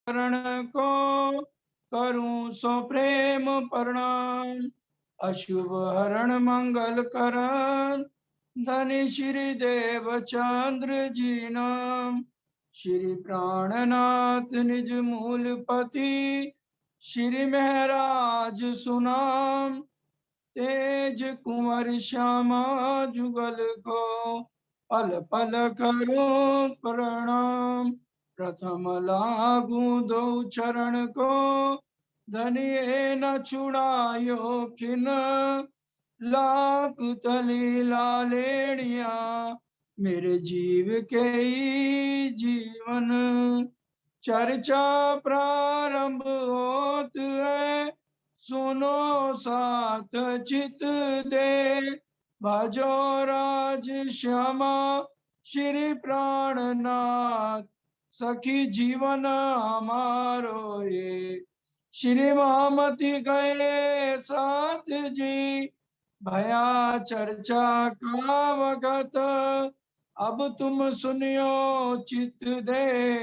चरण को करूं सो प्रेम प्रणाम। अशुभ हरण मंगल करण धनी श्री देव चंद्र जी नाम। श्री प्राणनाथ निज मूलपति श्री महराज सुनाम। तेज कुंवर श्यामा जुगल को पल पल करो प्रणाम। प्रथम लागू दो चरण को धनिये न छुड़ायो खिन। लाख तली लालेड़िया मेरे जीव के ही जीवन। चर्चा प्रारंभ होत है सुनो साथ चित दे। भजो राज श्यामा श्री प्राणनाथ सखी जीवन हमारो ये। श्री महामती गए साथ जी भया चर्चा का वगत। अब तुम सुनियो चित दे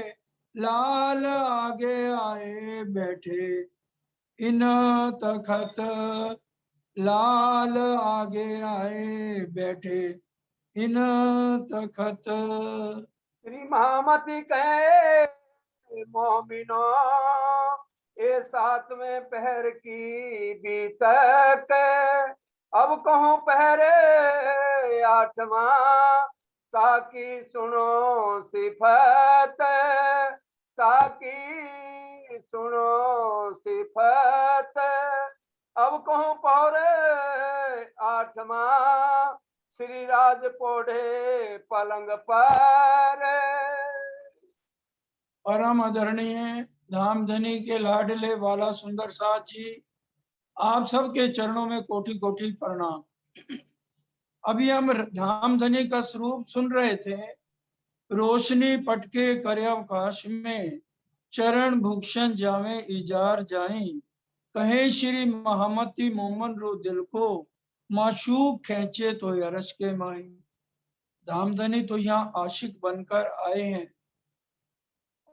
लाल आगे आए बैठे इन तखत। लाल आगे आए बैठे इन तखत। श्री महामती कहे मोमिनो ये सातवें पहर की बीतक। अब कहूँ पहरे आठवां ताकि सुनो सिफत। ताकि सुनो सिफत। अब कहूँ पौरे आठवां श्री राज पोढ़े पलंग पर। परम आदरणीय धामधनी के लाडले वाला सुंदर साथ जी, आप सबके चरणों में कोटि कोटि प्रणाम। अभी हम धामधनी का स्वरूप सुन रहे थे। रोशनी पटके करे अवकाश में चरण भूषण जावे इजार जाई। कहे श्री महामती मोमन रो दिल को माशूक खेचे तो अरश के माई। धामधनी तो यहाँ आशिक बनकर आए हैं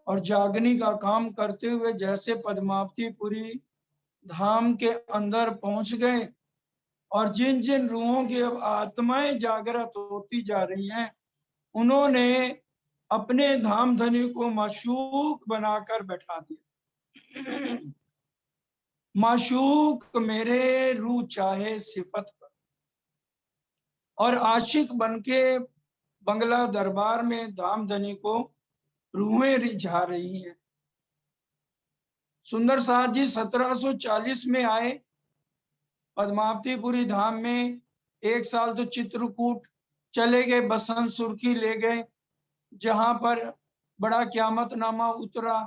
और जागनी का काम करते हुए जैसे पद्मावतीपुरी धाम के अंदर पहुंच गए और जिन जिन रूहों की अब आत्माएं जागृत होती जा रही हैं उन्होंने अपने धामधनी को माशूक बनाकर बैठा दिया। माशूक मेरे रूह चाहे सिफत पर। और आशिक बनके बंगला दरबार में धामधनी को रूहें रिझा रही हैं। सुंदर साथ जी 1740 में आए पद्मावतीपुरी धाम में। एक साल तो चित्रकूट चले गए, बसंत सुर्खी ले गए जहां पर बड़ा क्यामतनामा उतरा।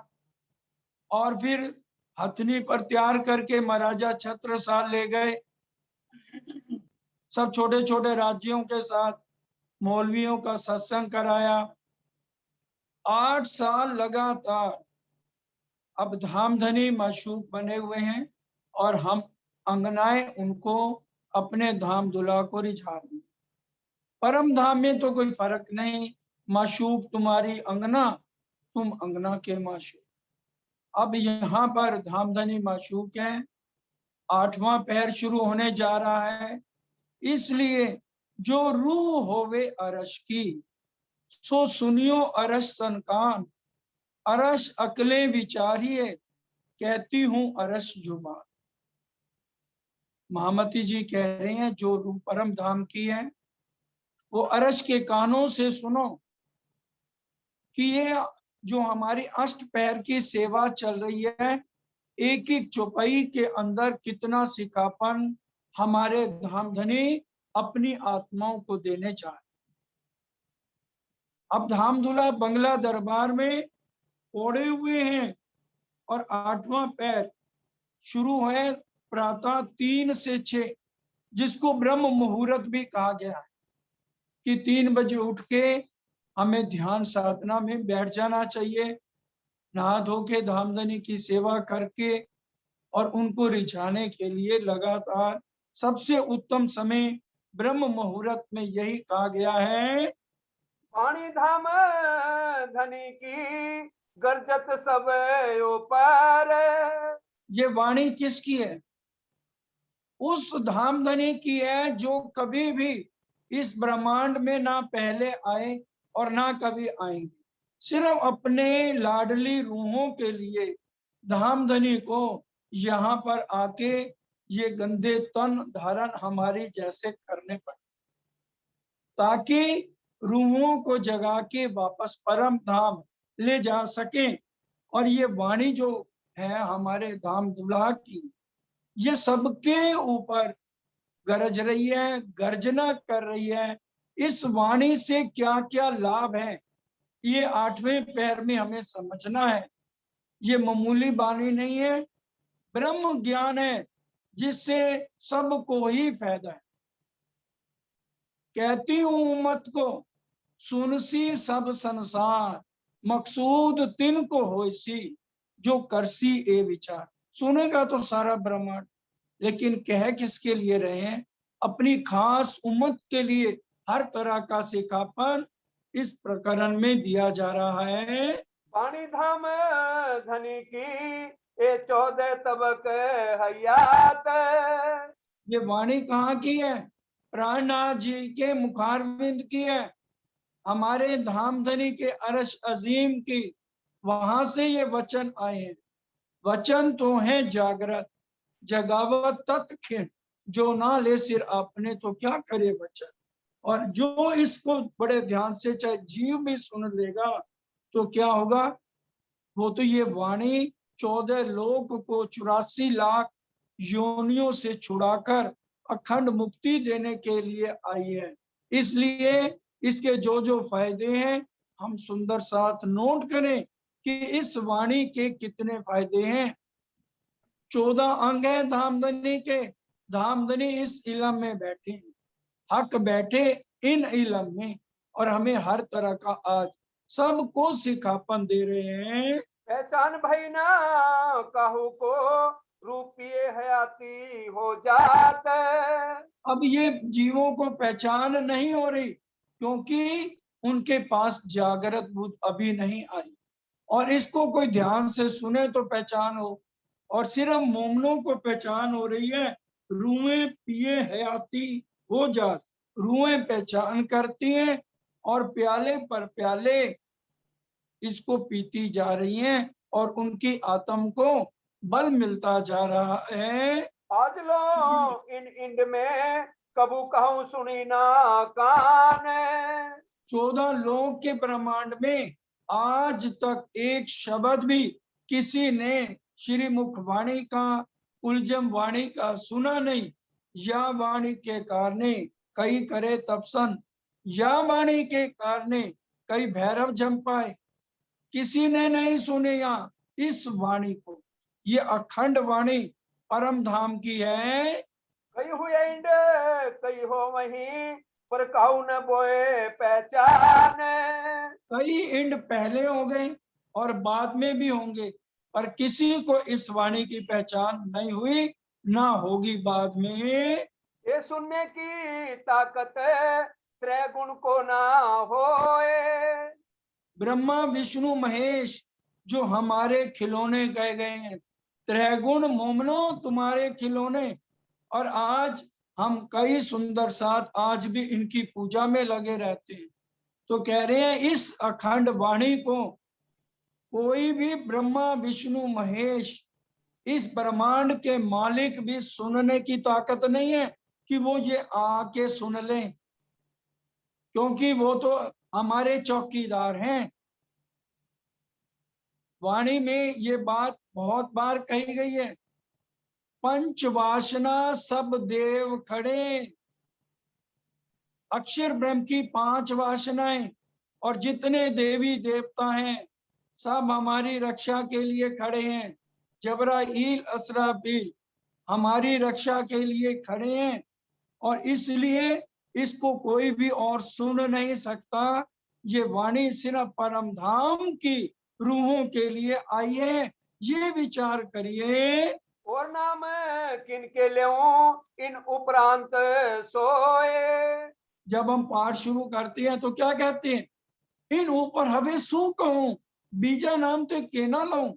और फिर हथनी पर तैयार करके महाराजा छत्रसाल ले गए, सब छोटे छोटे राज्यों के साथ मौलवियों का सत्संग कराया। 8 साल लगातार अब धामधनी माशूक बने हुए हैं और हम अंगनाएं उनको अपने धाम दुल्हा को रिझा दी। परम धाम में तो कोई फर्क नहीं, माशूक तुम्हारी अंगना तुम अंगना के माशूक। अब यहाँ पर धामधनी माशूक है। 8वां पहर शुरू होने जा रहा है, इसलिए जो रूह होवे अरश की सो सुनियो अरश सनकान। अरश अकले विचारिए कहती हूं अरश जुबान। महामती जी कह रहे हैं जो रूह परम धाम की है वो अरश के कानों से सुनो कि ये जो हमारी अष्ट पैर की सेवा चल रही है, एक एक चौपाई के अंदर कितना सिखापन हमारे धामधनी अपनी आत्माओं को देने चाहे। अब धामधुला बंगला दरबार में ओढ़े हुए हैं और 8वां पैर शुरू है प्रातः 3 से 6, जिसको ब्रह्म मुहूर्त भी कहा गया है कि 3 बजे उठ के हमें ध्यान साधना में बैठ जाना चाहिए, नहा धो के धामधनी की सेवा करके और उनको रिझाने के लिए लगातार सबसे उत्तम समय ब्रह्म मुहूर्त में यही कहा गया है। पानी धाम धनी की गरजत सब ऊपर। ये वाणी किसकी है? उस धामधनी की है जो कभी भी इस ब्रह्मांड में ना पहले आए और ना कभी आएंगे। सिर्फ अपने लाडली रूहों के लिए धामधनी को यहाँ पर आके ये गंदे तन धारण हमारी जैसे करने पड़े, ताकि रूहों को जगा के वापस परम धाम ले जा सके। और ये वाणी जो है हमारे धाम दुल्हा की, ये सबके ऊपर गरज रही है, गर्जना कर रही है। इस वाणी से क्या क्या लाभ है, ये 8वें पैर में हमें समझना है। ये मामूली वाणी नहीं है, ब्रह्म ज्ञान है जिससे सबको ही फायदा है। कहती हूं उम्मत को, सुनसी सब संसार, मकसूद तिन को होइसी, जो करसी ए विचार। सुनेगा तो सारा ब्रह्मांड, लेकिन कह किसके लिए रहे हैं? अपनी खास उम्मत के लिए हर तरह का सिखापन इस प्रकरण में दिया जा रहा है। पानी धाम धनी की ये 14 तबक हयात। ये वाणी कहाँ की है? प्राणनाथ जी के मुखारविंद की है, हमारे धामधनी के अरश अजीम की। वहां से ये वचन आए हैं। वचन तो है जागृत, जगावत तत्खिण, जो ना ले सिर अपने तो क्या करे वचन। और जो इसको बड़े ध्यान से चाहे जीव भी सुन लेगा तो क्या होगा? वो तो ये वाणी 14 लोक को 84 लाख योनियों से छुड़ाकर अखंड मुक्ति देने के लिए आई है। इसलिए इसके जो जो फायदे हैं हम सुंदर साथ नोट करें कि इस वाणी के कितने फायदे हैं। 14 अंग है धामधनी के। धामधनी इस इलम में बैठे हैं, हक बैठे इन इलम में, और हमें हर तरह का आज सबको सिखापन दे रहे हैं। पहचान भई ना कहू को रूपिये हयाती हो जात। अब ये जीवों को पहचान नहीं हो रही, क्योंकि उनके पास जागृत बुद्धि अभी नहीं आई। और इसको कोई ध्यान से सुने तो पहचान हो, और सिर्फ मोमनों को पहचान हो रही है। रूहें पिए हयाती हो जात, रूहें पहचान करती हैं और प्याले पर प्याले इसको पीती जा रही हैं, और उनकी आत्म को बल मिलता जा रहा है। आज लो इन इंड में कबू कहूँ सुनी ना कान। 14 लोक के ब्रह्मांड में आज तक एक शब्द भी किसी ने श्री मुखवाणी का, कुलजम वाणी का सुना नहीं। या वाणी के कारण कई करे तपसन, या वाणी के कारण कई भैरव जम पाए। किसी ने नहीं सुने यहाँ इस वाणी को। ये अखंड वाणी परम धाम की है। कई हुए इंड कई हो वहीं पर कहू न बोए पहचान। कई इंड पहले हो गए और बाद में भी होंगे, पर किसी को इस वाणी की पहचान नहीं हुई, ना होगी बाद में। ये सुनने की ताकत त्रैगुण को ना होए। ब्रह्मा विष्णु महेश जो हमारे खिलौने कहे गए हैं, त्रैगुण मोमनो तुम्हारे खिलौने। और आज हम कई सुंदर साथ आज भी इनकी पूजा में लगे रहते हैं। तो कह रहे हैं इस अखंड वाणी को कोई भी ब्रह्मा विष्णु महेश, इस ब्रह्मांड के मालिक भी सुनने की ताकत नहीं है कि वो ये आके सुन लें, क्योंकि वो तो हमारे चौकीदार हैं। वाणी में ये बात बहुत बार कही गई है, पंच वासना सब देव खड़े। अक्षर ब्रह्म की 5 वासनाएं और जितने देवी देवता हैं सब हमारी रक्षा के लिए खड़े हैं। जबराइल असराफील हमारी रक्षा के लिए खड़े हैं, और इसलिए इसको कोई भी और सुन नहीं सकता। ये वाणी सिर्फ परम धाम की रूहों के लिए आई है। ये विचार करिए। और नाम किन के लेऊं इन उपरांत सोए। जब हम पाठ शुरू करते हैं तो क्या कहते हैं? इन ऊपर हवे सू कहूं, बीजा नाम तो केना लऊं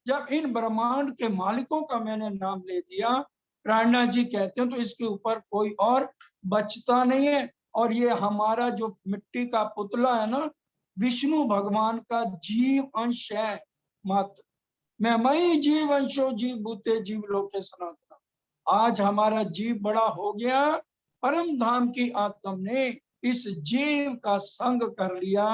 जब इन ब्रह्मांड के मालिकों का मैंने नाम ले दिया। प्राणनाथ जी कहते हैं तो इसके ऊपर कोई और बचता नहीं है। और ये हमारा जो मिट्टी का पुतला है ना, विष्णु भगवान का जीव अंश है मात्र। मैं मई जीव अंशो जीव भूते जीव लोके सनातन। आज हमारा जीव बड़ा हो गया, परम धाम की आत्मा ने इस जीव का संग कर लिया।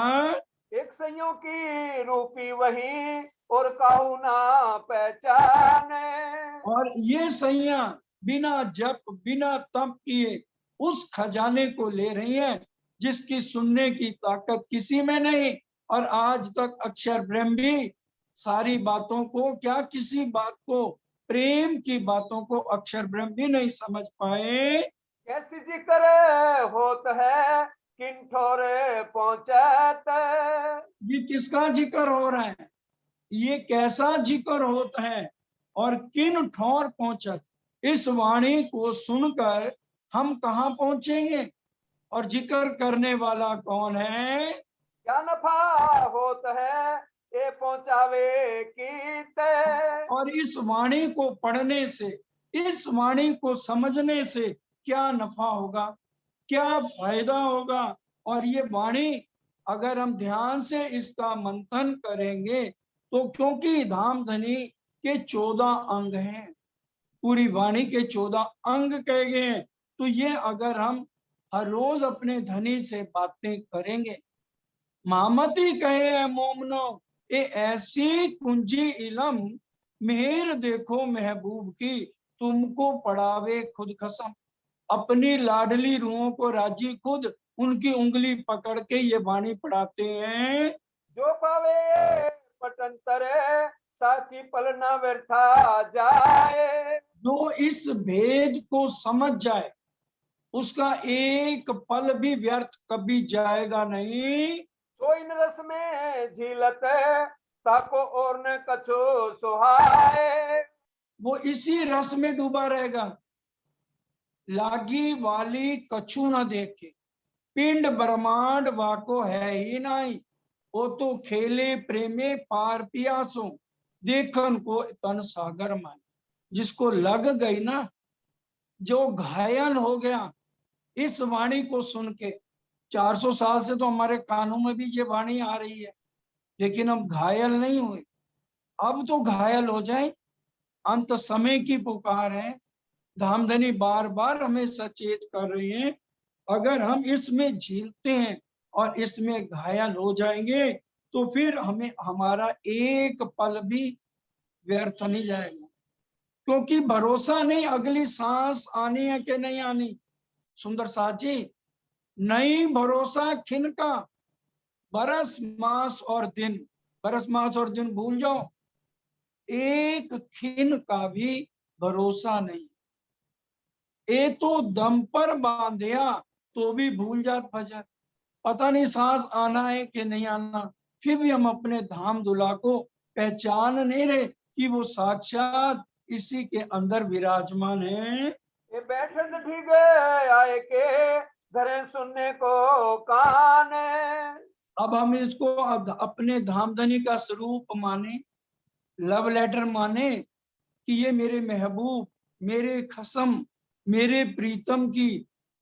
एक सैयों की रूपी वही और काहू ना पहचाने। और ये सैया बिना जप बिना तप किए उस खजाने को ले रही हैं जिसकी सुनने की ताकत किसी में नहीं। और आज तक अक्षर ब्रह्म भी सारी बातों को, क्या किसी बात को, प्रेम की बातों को अक्षर ब्रह्म भी नहीं समझ पाए। कैसी जिक्र होत है किन ठोरे पहुंचत। ये किसका जिक्र हो रहा है, ये कैसा जिक्र होता है और किन ठौर पहुंचत। इस वाणी को सुनकर हम कहाँ पहुंचेंगे और जिक्र करने वाला कौन है। क्या नफा होत है ये पहुंचावे कीते। और इस वाणी को पढ़ने से, इस वाणी को समझने से क्या नफा होगा, क्या फायदा होगा। और ये वाणी अगर हम ध्यान से इसका मंथन करेंगे तो, क्योंकि धाम धनी के 14 अंग हैं, पूरी वाणी के 14 अंग कहे गए हैं। तो ये अगर हम हर रोज अपने धनी से बातें करेंगे, मामती कहे है मोमनो ए ऐसी कुंजी इलम, मेहर देखो महबूब की तुमको पढ़ावे खुद कसम। अपनी लाडली रूहों को राजी खुद उनकी उंगली पकड़ के ये वाणी पढ़ाते हैं। जो पावे पटंतरे ताकि पल न व्यर्था जाए। जो इस भेद को समझ जाए उसका एक पल भी व्यर्थ कभी जाएगा नहीं। तो इन रस में झीलत ताको और न कछो सुहाए। वो इसी रस में डूबा रहेगा, लागी वाली कछु न देखे, पिंड ब्रह्मांड वाको है ही नहीं। वो तो खेले प्रेमे पार पियासो, देखन को तन सागर माए। जिसको लग गई ना, जो घायल हो गया इस वाणी को सुन के। 400 साल से तो हमारे कानों में भी ये वाणी आ रही है, लेकिन हम घायल नहीं हुए। अब तो घायल हो जाए, अंत समय की पुकार है। धामधनी बार बार हमें सचेत कर रही है। अगर हम इसमें झीलते हैं और इसमें घायल हो जाएंगे तो फिर हमें हमारा एक पल भी व्यर्थ नहीं जाएगा। क्योंकि भरोसा नहीं अगली सांस आनी है कि नहीं आनी। सुंदर साथ जी, नहीं भरोसा खिन का, बरस मास और दिन, बरस मास और दिन भूल जाओ, एक खिन का भी भरोसा नहीं। ए तो दम पर बांधिया तो भी भूल जात फजर। पता नहीं सांस आना है कि नहीं आना, फिर भी हम अपने धाम दुला को पहचान नहीं रहे कि वो साक्षात इसी के अंदर विराजमान है। ये बैठन ठीक आए के घरे सुनने को कान। अब हम इसको अपने धामधनी का स्वरूप माने, लव लेटर माने कि ये मेरे महबूब, मेरे खसम, मेरे प्रीतम की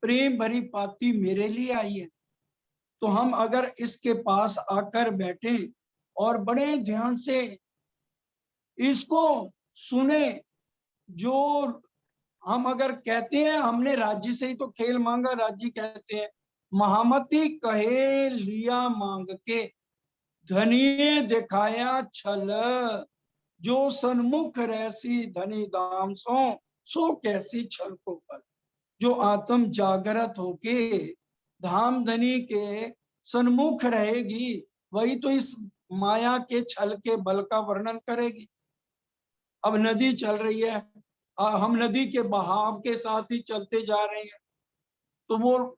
प्रेम भरी पाती मेरे लिए आई है। तो हम अगर इसके पास आकर बैठे और बड़े ध्यान से इसको सुने, जो हम अगर कहते हैं हमने राज्य से ही तो खेल मांगा, राज्य कहते हैं महामती कहे लिया मांग के, धनिये दिखाया छल, जो सन्मुख रहसी धनी दाम सो कैसी छल को पल। जो आत्म जागृत होके धाम धनी के सन्मुख रहेगी वही तो इस माया के छल के बल का वर्णन करेगी। अब नदी चल रही है, हम नदी के बहाव के साथ ही चलते जा रहे हैं, तो वो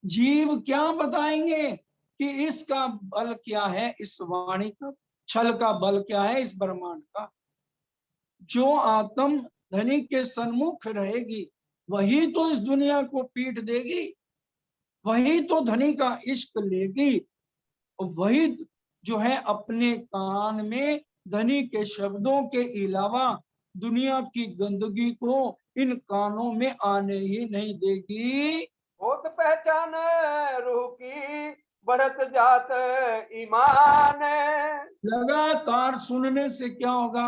जीव क्या बताएंगे कि इसका बल क्या है, इस वाणी का छल का बल क्या है इस ब्रह्मांड का। जो आत्म धनी के सन्मुख रहेगी वही तो इस दुनिया को पीठ देगी, वही तो धनी का इश्क लेगी, वही जो है अपने कान में धनी के शब्दों के अलावा दुनिया की गंदगी को इन कानों में आने ही नहीं देगी। होत पहचान रूह की, बढ़त जात ईमान। लगातार सुनने से क्या होगा?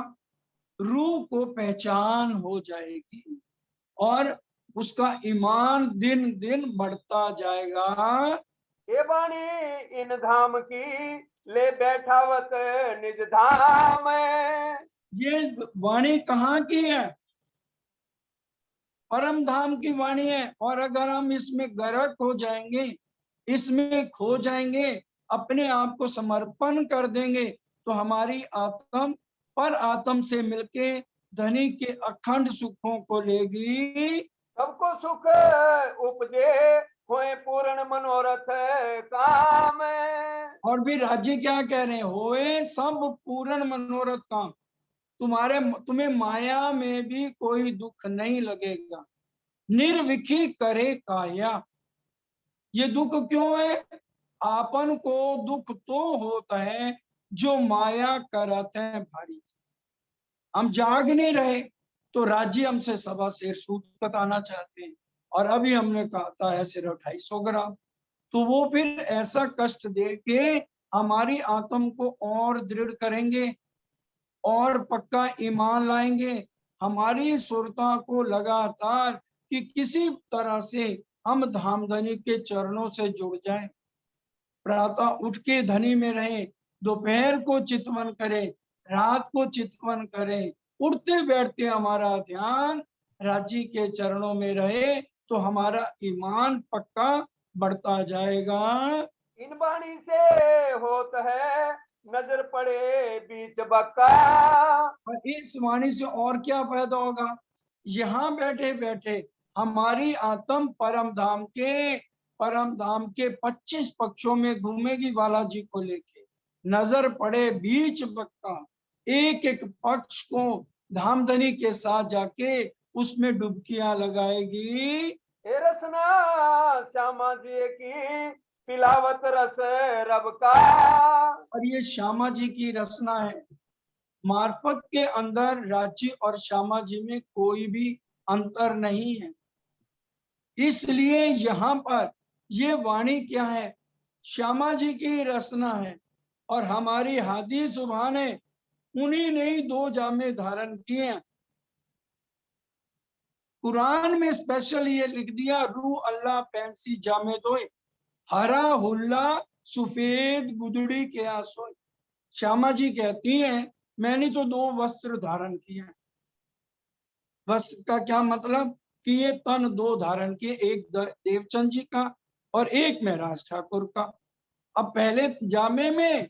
रूह को पहचान हो जाएगी और उसका ईमान दिन दिन बढ़ता जाएगा। ये वाणी इन धाम की, ले बैठावत निज धाम। ये वाणी कहाँ की है? परम धाम की वाणी है। और अगर हम इसमें गर्क हो जाएंगे, इसमें खो जाएंगे, अपने आप को समर्पण कर देंगे, तो हमारी आत्म पर आत्म से मिलके धनी के अखंड सुखों को लेगी। सबको सुख उपजे, होए पूर्ण मनोरथ काम। और भी राज्य क्या कह रहे हैं? होए सब पूर्ण मनोरथ काम। तुम्हें माया में भी कोई दुख नहीं लगेगा। निर्विखी करे काया। ये दुख क्यों है? आपन को दुख तो होता है जो माया करत है भारी। हम जाग नहीं रहे तो राज्य हमसे सवा शेर सूद बताना चाहते हैं, और अभी हमने कहा था है सिर्फ 250 ग्राम। तो वो फिर ऐसा कष्ट दे के हमारी आत्म को और दृढ़ करेंगे और पक्का ईमान लाएंगे। हमारी सुरता को लगातार कि किसी तरह से हम धामधनी के चरणों से जुड़ जाएं। प्रातः उठ के धनी में रहे, दोपहर को चितवन करें, रात को चितवन करें, उठते बैठते हमारा ध्यान राज्य के चरणों में रहे, तो हमारा ईमान पक्का बढ़ता जाएगा। इन वाणी से होत है, नजर पड़े बीच बक्का। और इस वाणी से और क्या फायदा होगा? यहाँ बैठे बैठे हमारी आत्म परम धाम के 25 पक्षों में घूमेगी बालाजी को लेके। नजर पड़े बीच बक्का, एक एक पक्ष को धामधनी के साथ जाके उसमें डुबकियां लगाएगी। हे रसना श्यामा जी की, पिलावत रस रब का। और ये श्यामा जी की रचना है। मार्फत के अंदर राज्य और श्यामा जी में कोई भी अंतर नहीं है। इसलिए यहाँ पर ये वाणी क्या है? श्यामा जी की रचना है। और हमारी हादी सुभान है, उन्हीं ने ही 2 जामे धारण किए हैं। कुरान में स्पेशल ये लिख दिया, रूह अल्लाह पैंसी जामे दोए, हरा हुल्ला सुफेद गुदड़ी के आसोए। श्यामा जी कहती हैं, मैंने तो 2 वस्त्र धारण किए हैं। वस्त्र का क्या मतलब? कि ये तन 2 धारण किए, एक देवचंद जी का और एक मैं राज ठाकुर का। अब पहले जामे में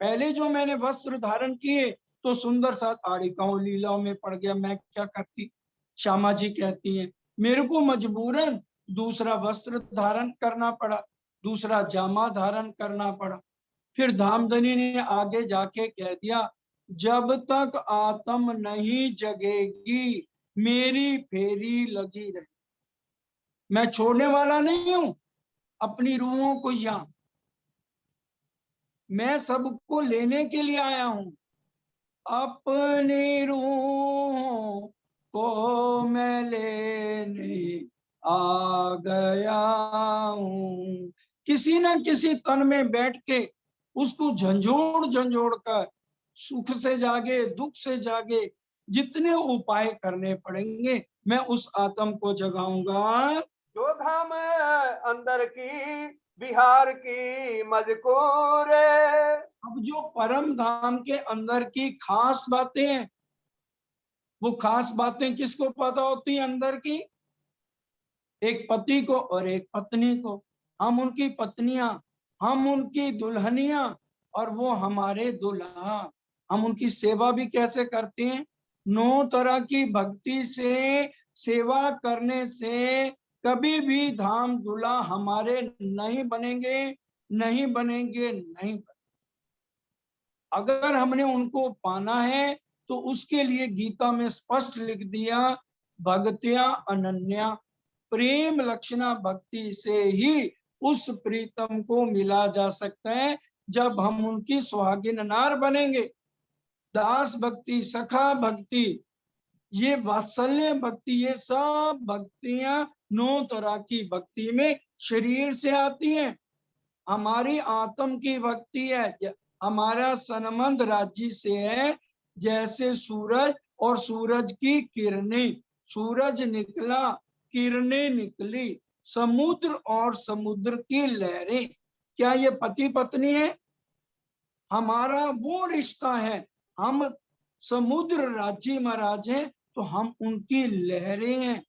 पहले जो मैंने वस्त्र धारण किए तो सुंदर सा ताड़िकाओं लीलाओं में पड़ गया, मैं क्या करती? श्यामा जी कहती हैं, मेरे को मजबूरन दूसरा वस्त्र धारण करना पड़ा, दूसरा जामा धारण करना पड़ा। फिर धामधनी ने आगे जाके कह दिया, जब तक आत्म नहीं जगेगी मेरी फेरी लगी रही। मैं छोड़ने वाला नहीं हूं अपनी रूहों को, यहां मैं सबको लेने के लिए आया हूं। अपनी रूह को मैं लेने आ गया हूं। किसी न किसी तन में बैठ के उसको झंझोड़ झंझोड़ कर सुख से जागे दुख से जागे जितने उपाय करने पड़ेंगे, मैं उस आत्म को जगाऊंगा। जो धाम अंदर की, बिहार की मजकूर। अब जो परम धाम के अंदर की खास बातें हैं, वो खास बातें किसको पता होती हैं अंदर की? एक पति को और एक पत्नी को। हम उनकी पत्नियां, हम उनकी दुल्हनियां और वो हमारे दुल्हा। हम उनकी सेवा भी कैसे करते हैं? 9 तरह की भक्ति से सेवा करने से कभी भी धाम दुल्हा हमारे नहीं बनेंगे, नहीं बनेंगे, नहीं बनेंगे। अगर हमने उनको पाना है तो उसके लिए गीता में स्पष्ट लिख दिया, भक्त्या अनन्या, प्रेम लक्षणा भक्ति से ही उस प्रीतम को मिला जा सकता है। जब हम उनकी सुहागिन नार बनेंगे। दास भक्ति, सखा भक्ति, ये वात्सल्य भक्ति, ये सब भक्तियां 9 तरह की भक्ति में शरीर से आती हैं। हमारी आत्म की भक्ति है, हमारा संबंध राज्य से है। जैसे सूरज और सूरज की किरणें, सूरज निकला, किरणें निकली, समुद्र और समुद्र की लहरें, क्या ये पति पत्नी है? हमारा वो रिश्ता है। हम समुद्र राज्य महाराज हैं, तो हम उनकी लहरें हैं,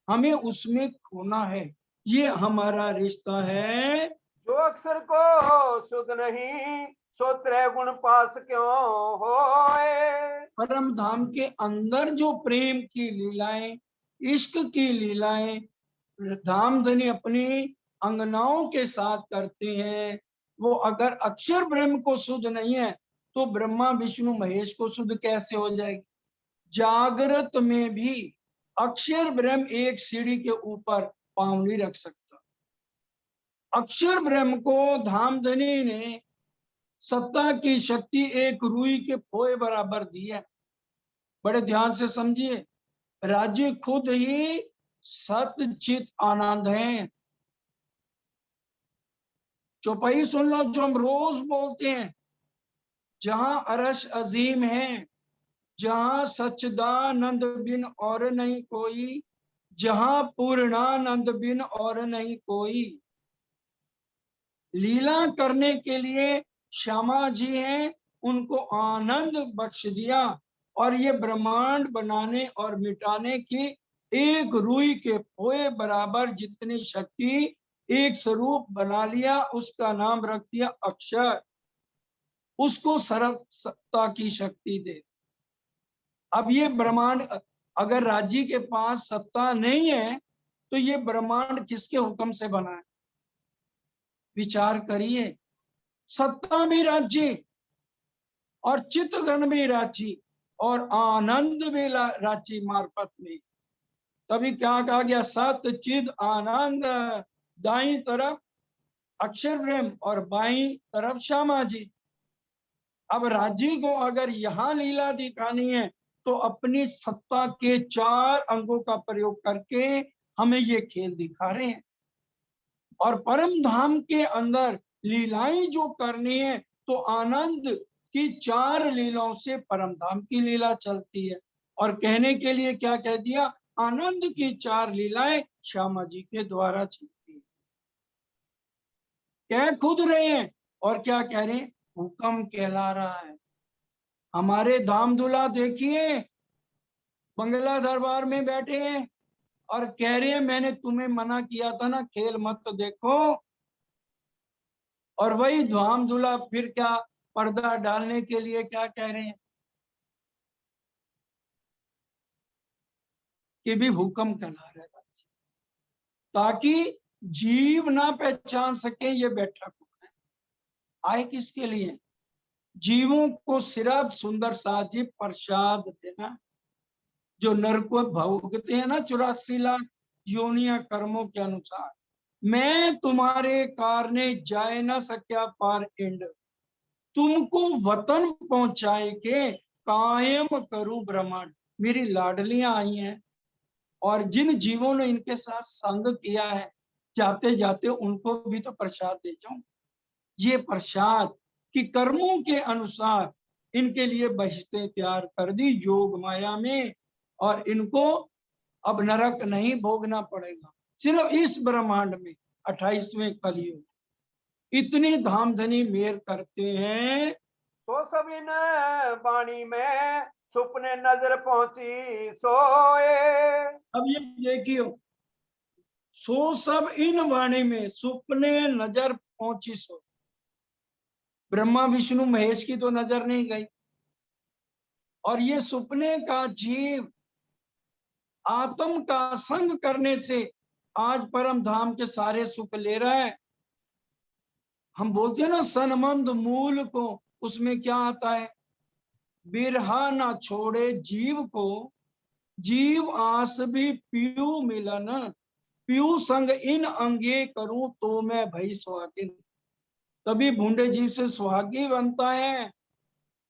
हमें उसमें खोना है। ये हमारा रिश्ता है। जो अक्षर को सुध नहीं, सो त्रैगुण पास क्यों होए। परम धाम के अंदर जो प्रेम की लीलाएं, इश्क की लीलाएं धामधनी अपनी अंगनाओं के साथ करते हैं, वो अगर अक्षर ब्रह्म को शुद्ध नहीं है तो ब्रह्मा विष्णु महेश को शुद्ध कैसे हो जाएगी? जागृत में भी अक्षर ब्रह्म एक सीढ़ी के ऊपर पांव नहीं रख सकता। अक्षर ब्रह्म को धामधनी ने सत्ता की शक्ति एक रुई के फोए बराबर दी है। बड़े ध्यान से समझिए, राज्य खुद ही सत्य चित आनंद है। चौपाई सुन लो जो हम रोज बोलते हैं, जहां अरश अजीम है, जहां सच्चिदानंद बिन और नहीं कोई, जहां पूर्णानंद बिन और नहीं कोई। लीला करने के लिए श्यामा जी हैं, उनको आनंद बख्श दिया, और ये ब्रह्मांड बनाने और मिटाने की एक रुई के पोए बराबर जितनी शक्ति एक स्वरूप बना लिया, उसका नाम रख दिया अक्षर। उसको सर्व सत्ता की शक्ति दे। अब ये ब्रह्मांड, अगर राज्य के पास सत्ता नहीं है तो ये ब्रह्मांड किसके हुक्म से बना है? विचार करिए। सत्ता भी राज्य और चित्तगण भी राज्य और आनंद भी राज्य मार्फत में। तभी क्या कहा गया? सत्य चिद आनंद। दाई तरफ अक्षर ब्रह्म और बाई तरफ श्यामा जी। अब राज्य को अगर यहाँ लीला दिखानी है तो अपनी सत्ता के 4 अंगों का प्रयोग करके हमें ये खेल दिखा रहे हैं। और परम धाम के अंदर लीलाएं जो करनी है तो आनंद की 4 लीलाओं से परम धाम की लीला चलती है। और कहने के लिए क्या कह दिया? आनंद की 4 लीलाएं श्यामा जी के द्वारा चलती है। कह खुद रहे हैं और क्या कह रहे हैं? हुक्म कहला रहा है। हमारे धाम धुला देखिए, बंगला दरबार में बैठे हैं और कह रहे हैं मैंने तुम्हें मना किया था ना, खेल मत देखो। और वही धाम धुला फिर क्या पर्दा डालने के लिए क्या कह रहे हैं कि भी हुक्म कहला रहे, ताकि जीव ना पहचान सके ये बैठा कौन है। आए किसके लिए? जीवों को सिर्फ सुंदर साजी प्रसाद देना। जो नर को भोगते हैं ना 84 लाख योनिया कर्मों के अनुसार, मैं तुम्हारे कारणे जाए ना सक्या पार इंड, तुमको वतन पहुंचाए के कायम करूं ब्रह्मांड। मेरी लाडलियां आई हैं और जिन जीवों ने इनके साथ संग किया है, जाते जाते उनको भी तो प्रसाद दे जाऊं। ये प्रसाद कि कर्मों के अनुसार इनके लिए बहिश्तें तैयार कर दी योग माया में, और इनको अब नरक नहीं भोगना पड़ेगा, सिर्फ इस ब्रह्मांड में 28वें कलयुग। इतनी धामधनी मेर करते हैं। तो सब इन वाणी में सुपने नजर पहुंची सोए। अब ये देखियो, सो सब इन वाणी में सुपने नजर पहुंची सो। ब्रह्मा विष्णु महेश की तो नजर नहीं गई, और ये सुपने का जीव आत्म का संग करने से आज परम धाम के सारे सुख ले रहा है। हम बोलते हैं ना सनमंद मूल को, उसमें क्या आता है? बिरहा ना छोड़े जीव को, जीव आस भी पीयू मिलन, पीयू संग इन अंगे करूं तो मैं भई स्वागिन। तभी भूंडे जीव से सुहागी बनता है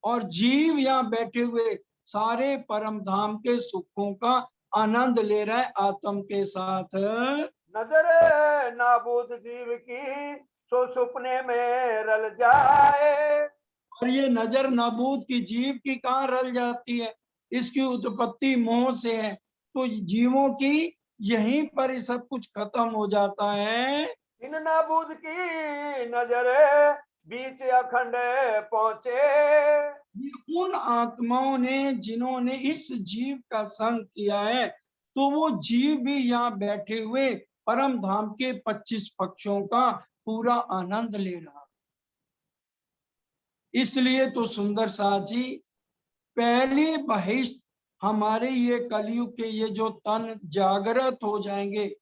और जीव यहाँ बैठे हुए सारे परम धाम के सुखों का आनंद ले रहा है आत्म के साथ। नजर नाबूद जीव की सो सुपने में रल जाए। और ये नजर नाबूद की जीव की कहाँ रल जाती है, इसकी उत्पत्ति मोह से है। तो जीवों की यहीं पर ही सब कुछ खत्म हो जाता है। इन नाबूद की नजर बीच अखंड पहुंचे। ये उन आत्माओं ने जिन्होंने इस जीव का संग किया है, तो वो जीव भी यहाँ बैठे हुए परम धाम के 25 पक्षों का पूरा आनंद ले रहा। इसलिए तो सुंदर साथ जी पहली बहिष्ठ हमारे ये कलयुग के ये जो तन जागृत हो जाएंगे,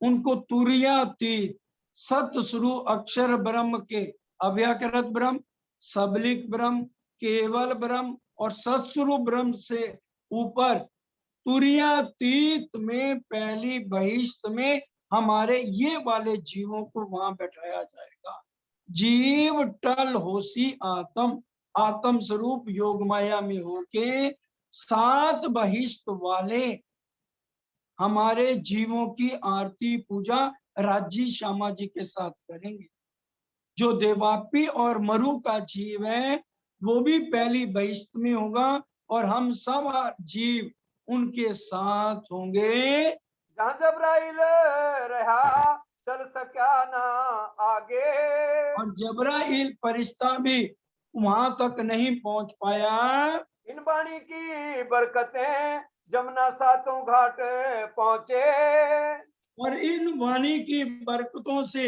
उनको तुरीयातीत सत स्वरूप अक्षर ब्रह्म के अव्याकृत ब्रह्म, सबलिक ब्रह्म, केवल ब्रह्म और सत्स्वरूप ब्रह्म से ऊपर तुरीयातीत में पहली बहिष्ठ में हमारे ये वाले जीवों को वहां बैठाया जाएगा। जीव टल होसी आत्म, आत्म स्वरूप योग माया में होके 7 बहिष्ठ वाले हमारे जीवों की आरती पूजा राजी श्यामा जी के साथ करेंगे। जो देवापी और मरु का जीव है वो भी पहली बहिष्ठ में होगा और हम सब जीव उनके साथ होंगे। जहाँ जबराइल रहा चल सका ना आगे। और जबराइल फरिश्ता भी वहां तक नहीं पहुंच पाया। इन वाणी की बरकतें जमुना सातों घाट पहुंचे। और इन वाणी की बरकतों से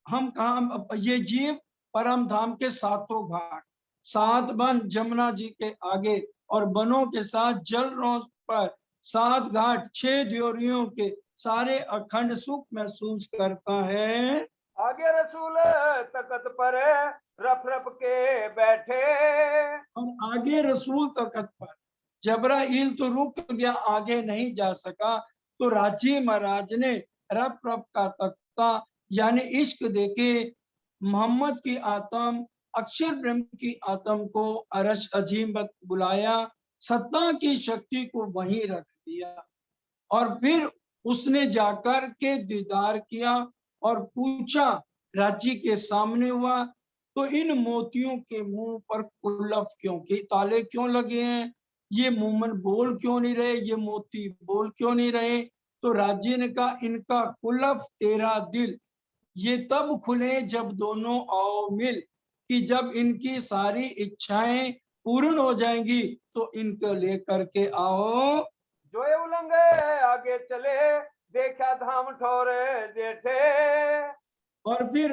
हम कहा ये जीव परम धाम के 7 घाट, 7 वन जमुना जी के आगे और बनों के साथ जल रोज पर 7 घाट 6 द्योरियों के सारे अखंड सुख महसूस करता है। आगे रसूल तकत पर रफ रफ के बैठे। और आगे रसूल तकत पर जबराइल तो रुक गया, आगे नहीं जा सका, तो राजी महाराज ने रफ रफ का तख्ता यानी इश्क देके मोहम्मद की आत्म अक्षर ब्रह्म की आत्म को अरश अजीम बुलाया, सत्ता की शक्ति को वहीं रख दिया और फिर उसने जाकर के दीदार किया और पूछा, राजी के सामने हुआ, तो इन मोतियों के मुंह पर कुल्लफ क्यों के ताले क्यों लगे हैं, ये मोमन बोल क्यों नहीं रहे, ये मोती बोल क्यों नहीं रहे। तो राजी ने कहा, इनका कुल्लफ तेरा दिल, ये तब खुले जब दोनों आओ मिल, कि जब इनकी सारी इच्छाएं पूर्ण हो जाएंगी तो इनको लेकर के आओ। जो ये उलंगे आगे चले देखा धाम ठोरे जेठे। और फिर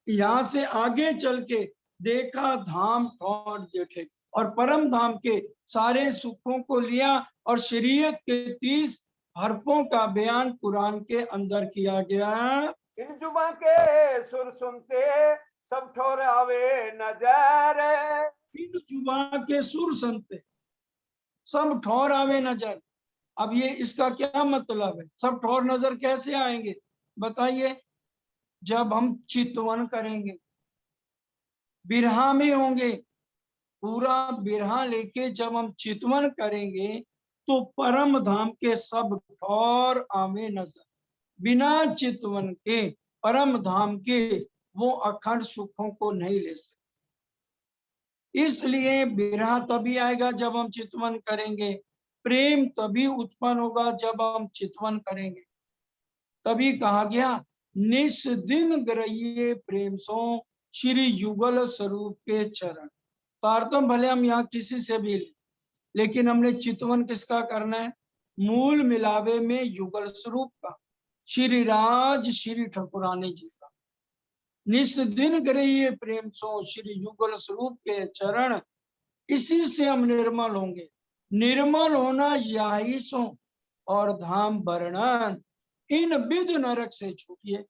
यहाँ से आगे चल के देखा धाम ठौर जेठे और परम धाम के सारे सुखों को लिया और शरीयत के 30 हरफों का बयान कुरान के अंदर किया गया। इन जुबा के सुर सुनते सब ठोर आवे नजर। इन जुबा के सुर सुनते सब ठौर आवे नजर। अब ये इसका क्या मतलब है, सब ठौर नजर कैसे आएंगे बताइए। जब हम चितवन करेंगे, बिरहा में होंगे, पूरा बिरहा लेके जब हम चितवन करेंगे तो परम धाम के सब ठौर आवे नजर। बिना चितवन के परम धाम के वो अखंड सुखों को नहीं ले सकते। इसलिए बिरहा तभी आएगा जब हम चितवन करेंगे, प्रेम तभी उत्पन्न होगा जब हम चितवन करेंगे। तभी कहा गया, निस दिन ग्रहिए प्रेम सो श्री युगल स्वरूप के चरण। तारतम भले हम यहाँ किसी से भी ले, लेकिन हमने चितवन किसका करना है, मूल मिलावे में युगल स्वरूप का, श्री राज श्री ठकुरानी जी का। निस दिन ग्रहिए प्रेम सो श्री युगल स्वरूप के चरण, इसी से हम निर्मल होंगे। निर्मल होना यही सो और धाम वर्णन, इन विध नरक से छूटिए।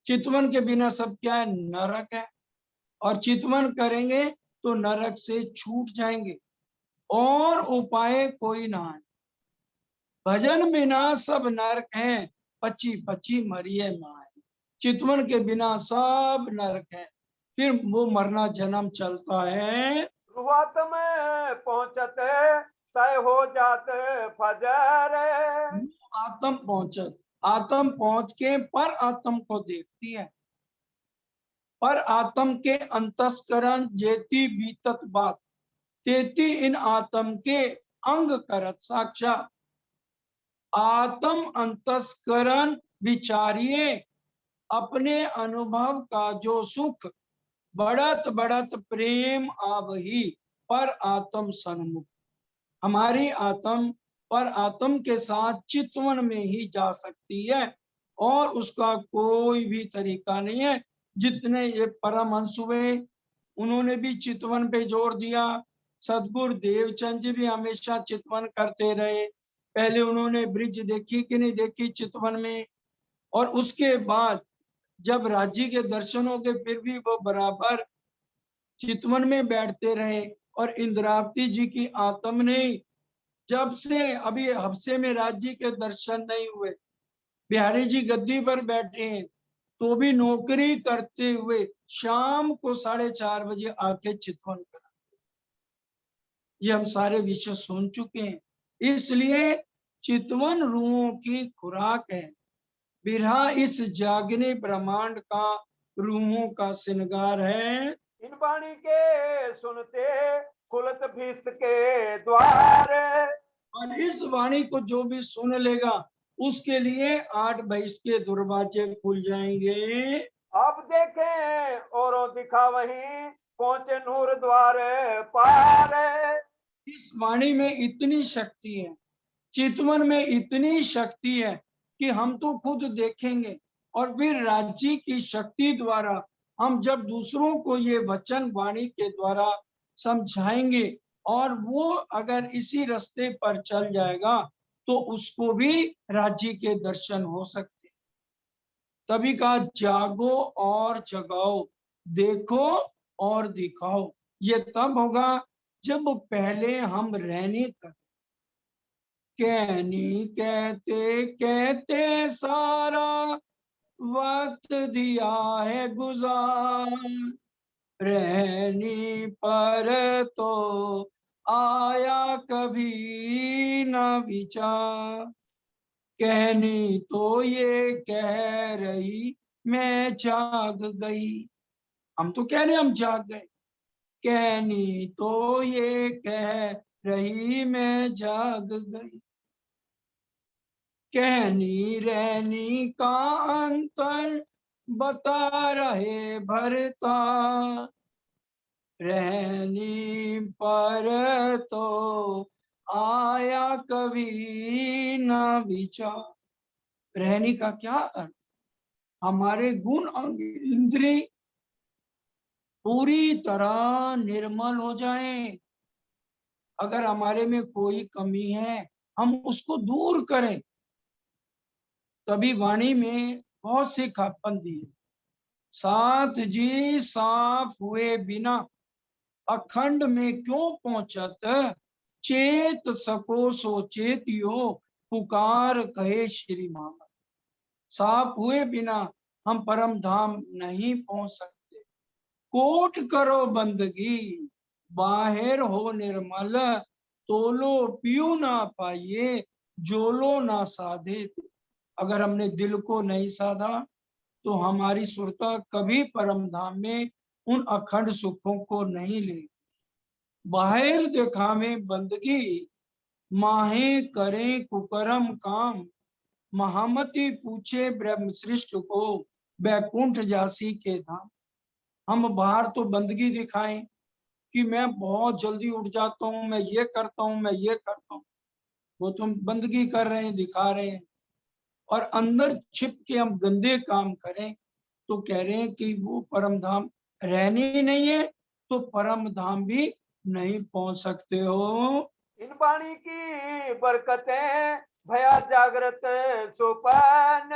चितवन के बिना सब क्या है, नरक है, और चितवन करेंगे तो नरक से छूट जाएंगे। और उपाय कोई ना है, भजन बिना सब नरक हैं, पची पची मरिए माए। चितवन के बिना सब नरक है, फिर वो मरना जन्म चलता है। रुआत में पहुंचत तय हो जात फजर। आत्म पहुंचत, आत्म पहुंच के पर आत्म को देखती है। पर आत्म के अंतस्करण जेती बीतत बात, तेती इन आत्म के अंग करत साक्षात। आत्म अंतस्करण विचारिए, अपने अनुभव का जो सुख, बढ़त बढ़त प्रेम आवही पर आत्म सन्मुख। हमारी आत्म पर आत्म के साथ चितवन में ही जा सकती है और उसका कोई भी तरीका नहीं है। जितने ये परमहंस हुए उन्होंने भी चितवन पे जोर दिया। सदगुरु देवचंद जी भी हमेशा चितवन करते रहे। पहले उन्होंने ब्रिज देखी कि नहीं देखी चितवन में, और उसके बाद जब राज्य के दर्शन हो गए फिर भी वो बराबर चितवन में बैठते रहे। और इंद्रावती जी की आत्म ने जब से अभी हफ्ते में राज्य के दर्शन नहीं हुए, बिहारी जी गद्दी पर बैठे हैं तो भी नौकरी करते हुए शाम को 4:30 बजे आके चितवन करा। ये हम सारे विषय सुन चुके हैं। इसलिए चितवन रूहों की खुराक है। बिरहा इस जागने ब्रह्मांड का रूहों का श्रृंगार है। इन वाणी के सुनते खुलत भीष्ट के द्वार। और इस वाणी को जो भी सुन लेगा उसके लिए 8 बहिष्ठ के दरवाजे खुल जाएंगे। अब देखें औरों दिखा वहीं पहुंचे नूर द्वार पार। इस वाणी में इतनी शक्ति है, चितवन में इतनी शक्ति है कि हम तो खुद देखेंगे और फिर राज्य की शक्ति द्वारा हम जब दूसरों को ये वचन वाणी के द्वारा समझाएंगे और वो अगर इसी रास्ते पर चल जाएगा तो उसको भी राज्य के दर्शन हो सकते हैं। तभी कहा जागो और जगाओ, देखो और दिखाओ। ये तब होगा जब पहले हम रहने कर कहनी कहते कहते सारा वक्त दिया है गुजार, रहनी पर तो आया कभी न विचार। कहनी तो ये कह रही मैं जाग गई, हम तो कह रहे हम जाग गए। कहनी तो ये कह रही मैं जाग गई। कहनी रहनी का अंतर बता रहे भरता, रहनी पर तो आया कभी न विचार। रहनी का क्या अर्थ? हमारे गुण और इंद्रिय पूरी तरह निर्मल हो जाएं। अगर हमारे में कोई कमी है हम उसको दूर करें। तभी वाणी में बहुत सी खापन दी है। साथ जी साफ हुए बिना अखंड में क्यों पहुंचत, चेत सको सो चेतियो पुकार कहे श्री मामा। साफ हुए बिना हम परम धाम नहीं पहुंच सकते। कोट करो बंदगी बाहर हो निर्मल, तोलो पियो ना पाइए जोलो ना साधे। अगर हमने दिल को नहीं साधा तो हमारी सुरता कभी परम धाम में उन अखंड सुखों को नहीं ले। बाहर दिखावे बंदगी माहे करें कुकरम काम, महामती पूछे ब्रह्म सृष्ट को बैकुंठ जासी के धाम। हम बाहर तो बंदगी दिखाएं कि मैं बहुत जल्दी उठ जाता हूँ, मैं ये करता हूँ, मैं ये करता हूँ। वो तुम बंदगी कर रहे हैं, दिखा रहे हैं। और अंदर छिप के हम गंदे काम करें तो कह रहे हैं कि वो परम धाम रहने ही नहीं है, तो परम धाम भी नहीं पहुंच सकते हो। इन वाणी की बरकतें भया जागृत सुपन।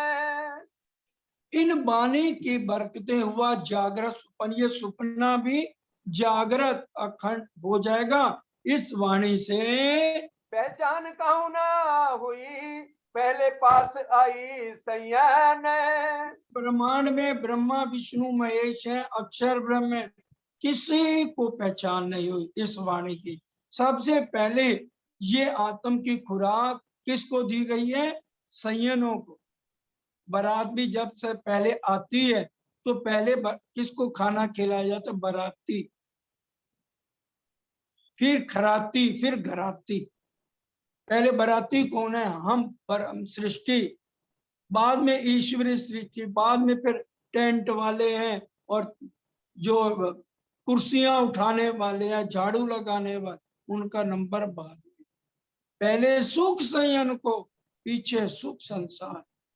इन बानी की बरकतें हुआ जागृत सुपन, ये सुपना भी जागृत अखंड हो जाएगा इस वाणी से। पहचान कहूँ ना हुई पहले पास आई सैया ने। ब्रह्मांड में ब्रह्मा विष्णु महेश है, अक्षर ब्रह्म है, किसी को पहचान नहीं हुई इस वाणी की। सबसे पहले ये आत्म की खुराक किसको दी गई है? सैयनों को। बारात भी जब से पहले आती है तो पहले किसको खाना खिलाया जाता? बाराती, फिर खराती, फिर घराती। पहले बाराती कौन है? हम परम सृष्टि, बाद में ईश्वरीय सृष्टि, बाद में फिर टेंट वाले हैं और जो कुर्सियां उठाने वाले हैं, झाड़ू लगाने वाले, उनका नंबर बाद में। पहले सुख संयन को, पीछे सुख संसार।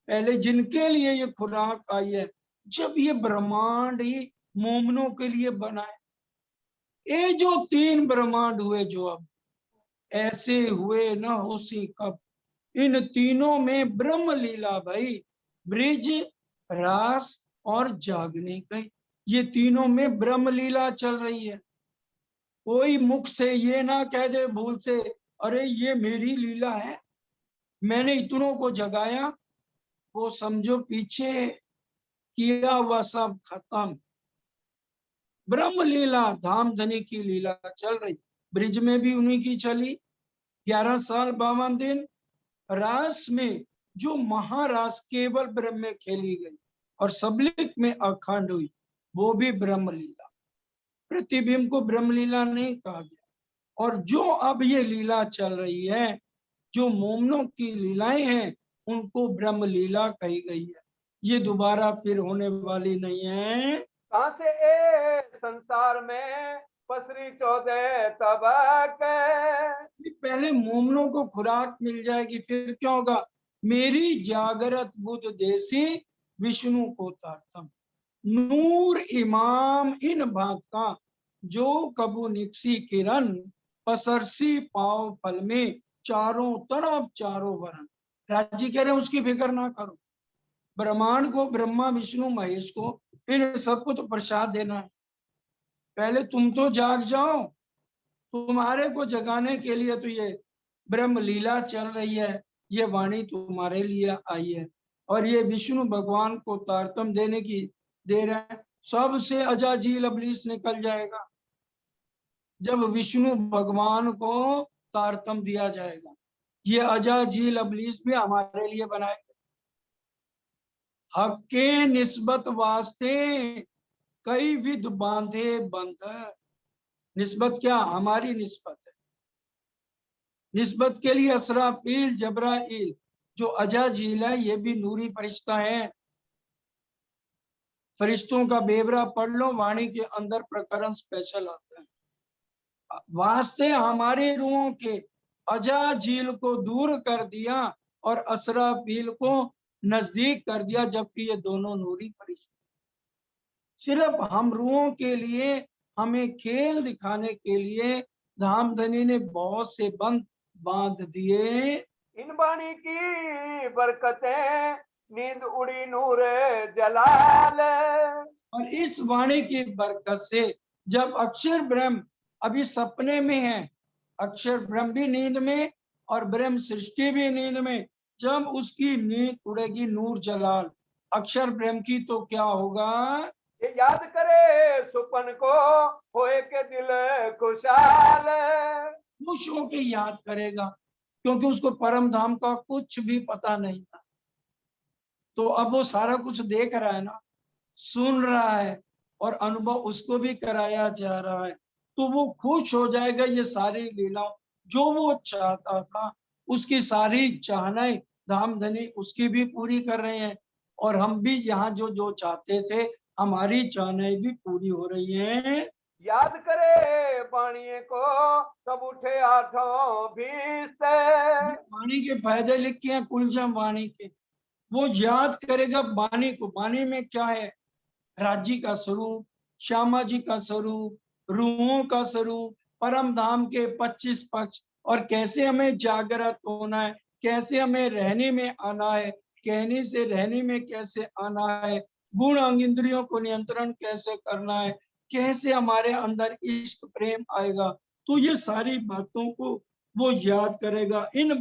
पहले जिनके लिए ये खुराक आई है, जब ये ब्रह्मांड ही मोमनों के लिए बना है। ये जो 3 ब्रह्मांड हुए जो अब ऐसे हुए न होसी कब, इन तीनों में ब्रह्म लीला भाई, ब्रिज, रास और जागने का, ये तीनों में ब्रह्म लीला चल रही है। कोई मुख से ये ना कह दे भूल से, अरे ये मेरी लीला है, मैंने इतनों को जगाया, वो समझो पीछे किया हुआ सब खत्म। ब्रह्म लीला, धाम धनी की लीला चल रही। ब्रिज में भी उन्हीं की चली, 11 साल 52 दिन। रास में जो महारास केवल ब्रह्म में खेली गई और सबलिक में अखंड हुई, वो भी ब्रह्म लीला। प्रतिबिंब को ब्रह्म लीला नहीं कहा गया। और जो अब ये लीला चल रही है, जो मोमनों की लीलाएं हैं, उनको ब्रह्म लीला कही गई है। ये दोबारा फिर होने वाली नहीं है। कहाँ से ए संसार में पसरी 14 तबक। पहले मोमनों को खुराक मिल जाएगी, फिर क्या होगा? मेरी जागृत बुद्ध देसी विष्णु को तारतम, नूर इमाम इन भाग का, जो कबू निक्सी किरण, पसरसी पाव फल में, चारों तरफ चारों वर्ण। राजी कह रहे हैं उसकी फिक्र ना करो। ब्रह्मांड को, ब्रह्मा विष्णु महेश को, इन सबको तो प्रसाद देना है। पहले तुम तो जाग जाओ। तुम्हारे को जगाने के लिए तो ये ब्रह्म लीला चल रही है, ये वाणी तुम्हारे लिए आई है। और ये विष्णु भगवान को तारतम देने की दे रहा है। सबसे अजाजील अबलीस निकल जाएगा जब विष्णु भगवान को तारतम दिया जाएगा। ये अजाजील अबलीस भी हमारे लिए बनाए। हक के निस्बत वास्ते कई विध बांधे बंध। निस्बत क्या? हमारी निस्बत है। निस्बत के लिए असराफील, जबराइल, जो अजाजील है, ये भी नूरी फरिश्ता है। फरिश्तों का बेवरा पढ़ लो, वाणी के अंदर प्रकरण स्पेशल आता है। वास्ते हमारे रूहों के अजाजील को दूर कर दिया और असराफील को नजदीक कर दिया, जबकि ये दोनों नूरी फरिश्ते। सिर्फ हम रूहों के लिए, हमें खेल दिखाने के लिए धामधनी ने बहुत से बंद बांध दिए। इन वाणी की बरकतें नींद उड़ी नूर जलाल। और इस वाणी की बरकत से जब अक्षर ब्रह्म अभी सपने में है, अक्षर ब्रह्म भी नींद में और ब्रह्म सृष्टि भी नींद में, जब उसकी नींद उड़ेगी नूर जलाल अक्षर ब्रह्म की, तो क्या होगा? ये याद करे सुपन को होए के दिल खुशहाल। खुश होके याद करेगा, क्योंकि उसको परम धाम का कुछ भी पता नहीं था। तो अब वो सारा कुछ देख रहा है ना, सुन रहा है, और अनुभव उसको भी कराया जा रहा है। तो वो खुश हो जाएगा। ये सारी लीलाओं जो वो चाहता था, उसकी सारी चाहनाएं धामधनी उसकी भी पूरी कर रहे हैं। और हम भी यहाँ जो जो चाहते थे, हमारी चाहनाएं भी पूरी हो रही हैं। याद करे पानी को कब उठे आठों भीस्ते। वाणी के फायदे लिखे हैं कुलजम वाणी के। वो याद करेगा वाणी को। वाणी में क्या है? राज्य का स्वरूप, श्यामा जी का स्वरूप, रूहों का स्वरूप, परम धाम के 25 पक्ष, और कैसे हमें जागृत होना है, कैसे हमें रहने में आना है, कहने से रहने में कैसे आना है, गुण अंग इंद्रियों को नियंत्रण कैसे करना है, कैसे हमारे अंदर इश्क प्रेम आएगा। तो ये सारी बातों को वो याद करेगा। इन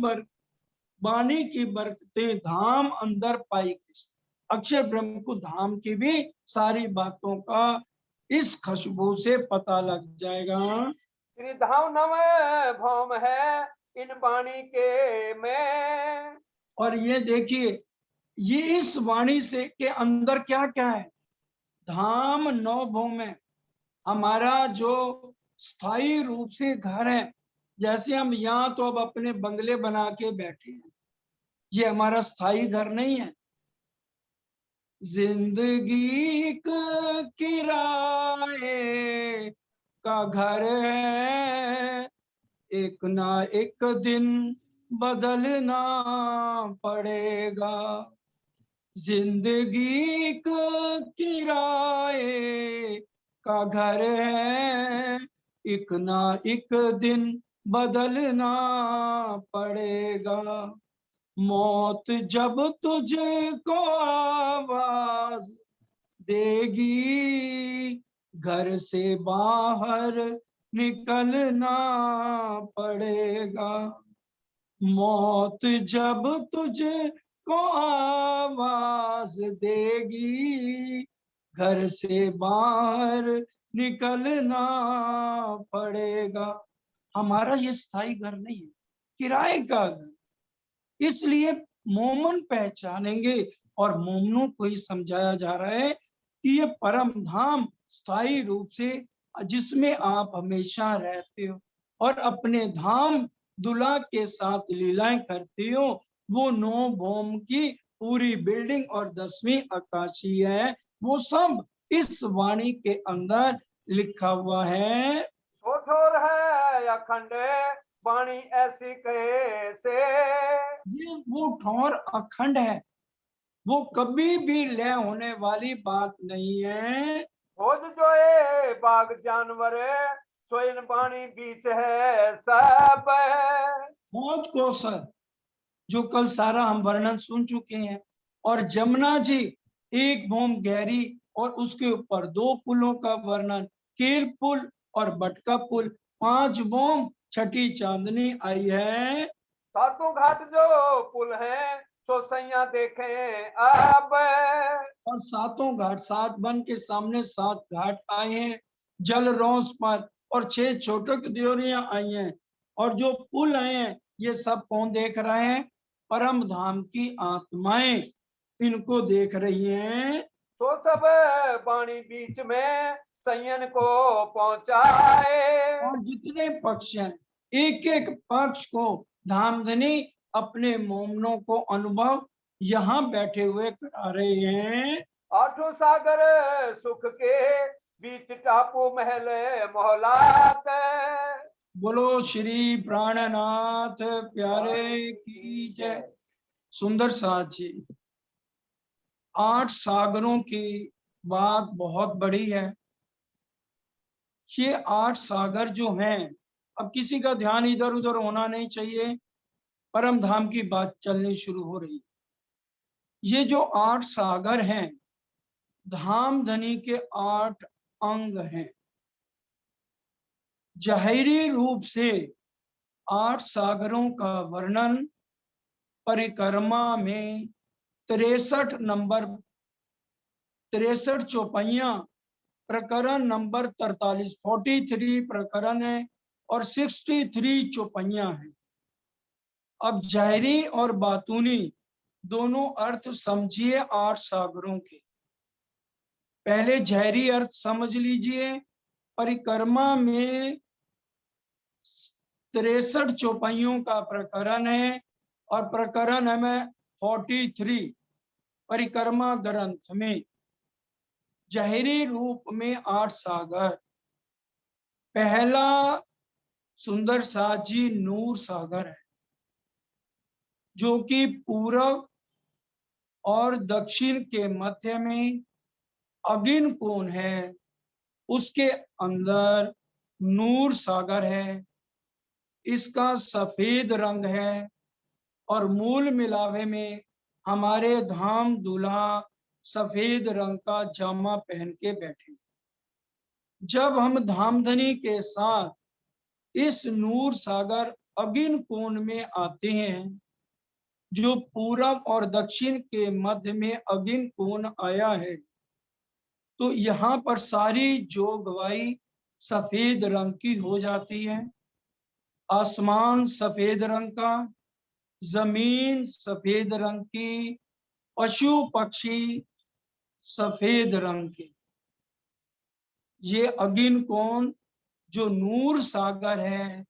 वाणी की बरकतें धाम अंदर पाई किस। अक्षर ब्रह्म को धाम की भी सारी बातों का इस खुशबू से पता लग जाएगा। श्री धाम नव भौम है इन वाणी के में। और ये देखिए, ये इस वाणी से के अंदर क्या क्या है। धाम नौ भौम है, हमारा जो स्थायी रूप से घर है। जैसे हम यहाँ तो अब अपने बंगले बना के बैठे हैं, ये हमारा स्थायी घर नहीं है। जिंदगी किराए का घर है, एक ना एक दिन बदलना पड़ेगा। जिंदगी किराए का घर है, एक ना एक दिन बदलना पड़ेगा। मौत जब तुझको आवाज देगी, घर से बाहर निकलना पड़ेगा। मौत जब तुझको आवाज देगी, घर से बाहर निकलना पड़ेगा। हमारा ये स्थायी घर नहीं है, किराए का घर। इसलिए मोमन पहचानेंगे, और मोमनों को ही समझाया जा रहा है कि ये परम धाम स्थायी रूप से जिसमें आप हमेशा रहते हो और अपने धाम दुल्हा के साथ लीलाएं करते हो, वो नौ भौम की पूरी बिल्डिंग और 10वीं आकाशी है, वो सब इस वाणी के अंदर लिखा हुआ है। ठोठोर है अखंड वाणी ऐसी कैसे। ये वो ठौर अखंड है, वो कभी भी लय होने वाली बात नहीं है। खोज जोए बाग जानवर सोइन वाणी बीच है सब। मौज कौशल जो कल सारा हम वर्णन सुन चुके हैं, और जमुना जी एक भौम गहरी, और उसके ऊपर 2 पुलों का वर्णन, केल पुल और बटका पुल, 5 भौम छठी चांदनी आई है। सातों घाट जो पुल है सो सैया देखें अब। और सातों घाट, 7 वन के सामने 7 घाट आए हैं जल रोस पर, और 6 छोटक दियोरियां आई हैं। और जो पुल आए हैं, ये सब कौन देख रहे हैं? परम धाम की आत्माएं इनको देख रही हैं। तो सब वाणी बीच में सैयन को पहुंचाए। और जितने पक्ष हैं, एक एक पक्ष को धामधनी अपने मोमनों को अनुभव यहाँ बैठे हुए करा रहे हैं। आठों सागर सुख के बीच टापू महल मोहलात। बोलो श्री प्राणनाथ प्यारे की जय। सुंदर साथ जी, 8 सागरों की बात बहुत बड़ी है। ये 8 सागर जो हैं, अब किसी का ध्यान इधर उधर होना नहीं चाहिए, परम धाम की बात चलनी शुरू हो रही। ये जो 8 सागर हैं, धाम धनी के 8 अंग हैं। जाहिरी रूप से 8 सागरों का वर्णन परिक्रमा में 63 नंबर, 63 चौपाइयां प्रकरण नंबर 43, 43 प्रकरण है और 63 चौपाइयां हैं। अब जाहिरी और बातूनी दोनों अर्थ समझिए 8 सागरों के। पहले जाहिरी अर्थ समझ लीजिए। परिक्रमा में 63 चौपाइयों का प्रकरण है, और प्रकरण है में 43 परिक्रमा ग्रंथ में। जाहिरी रूप में 8 सागर। पहला सुंदर साथ जी नूर सागर है, जो कि पूर्व और दक्षिण के मध्य में अगिन कोण है, उसके अंदर नूर सागर है। इसका सफेद रंग है, और मूल मिलावे में हमारे धाम दूल्हा सफेद रंग का जामा पहन के बैठे। जब हम धामधनी के साथ इस नूर सागर अगिन कोण में आते हैं, जो पूरब और दक्षिण के मध्य में अगिन कोण आया है। तो यहाँ पर सारी जोगवाई सफेद रंग की हो जाती है। आसमान सफेद रंग का, जमीन सफेद रंग की, पशु पक्षी सफेद रंग के। ये अगिन कोण जो नूर सागर है,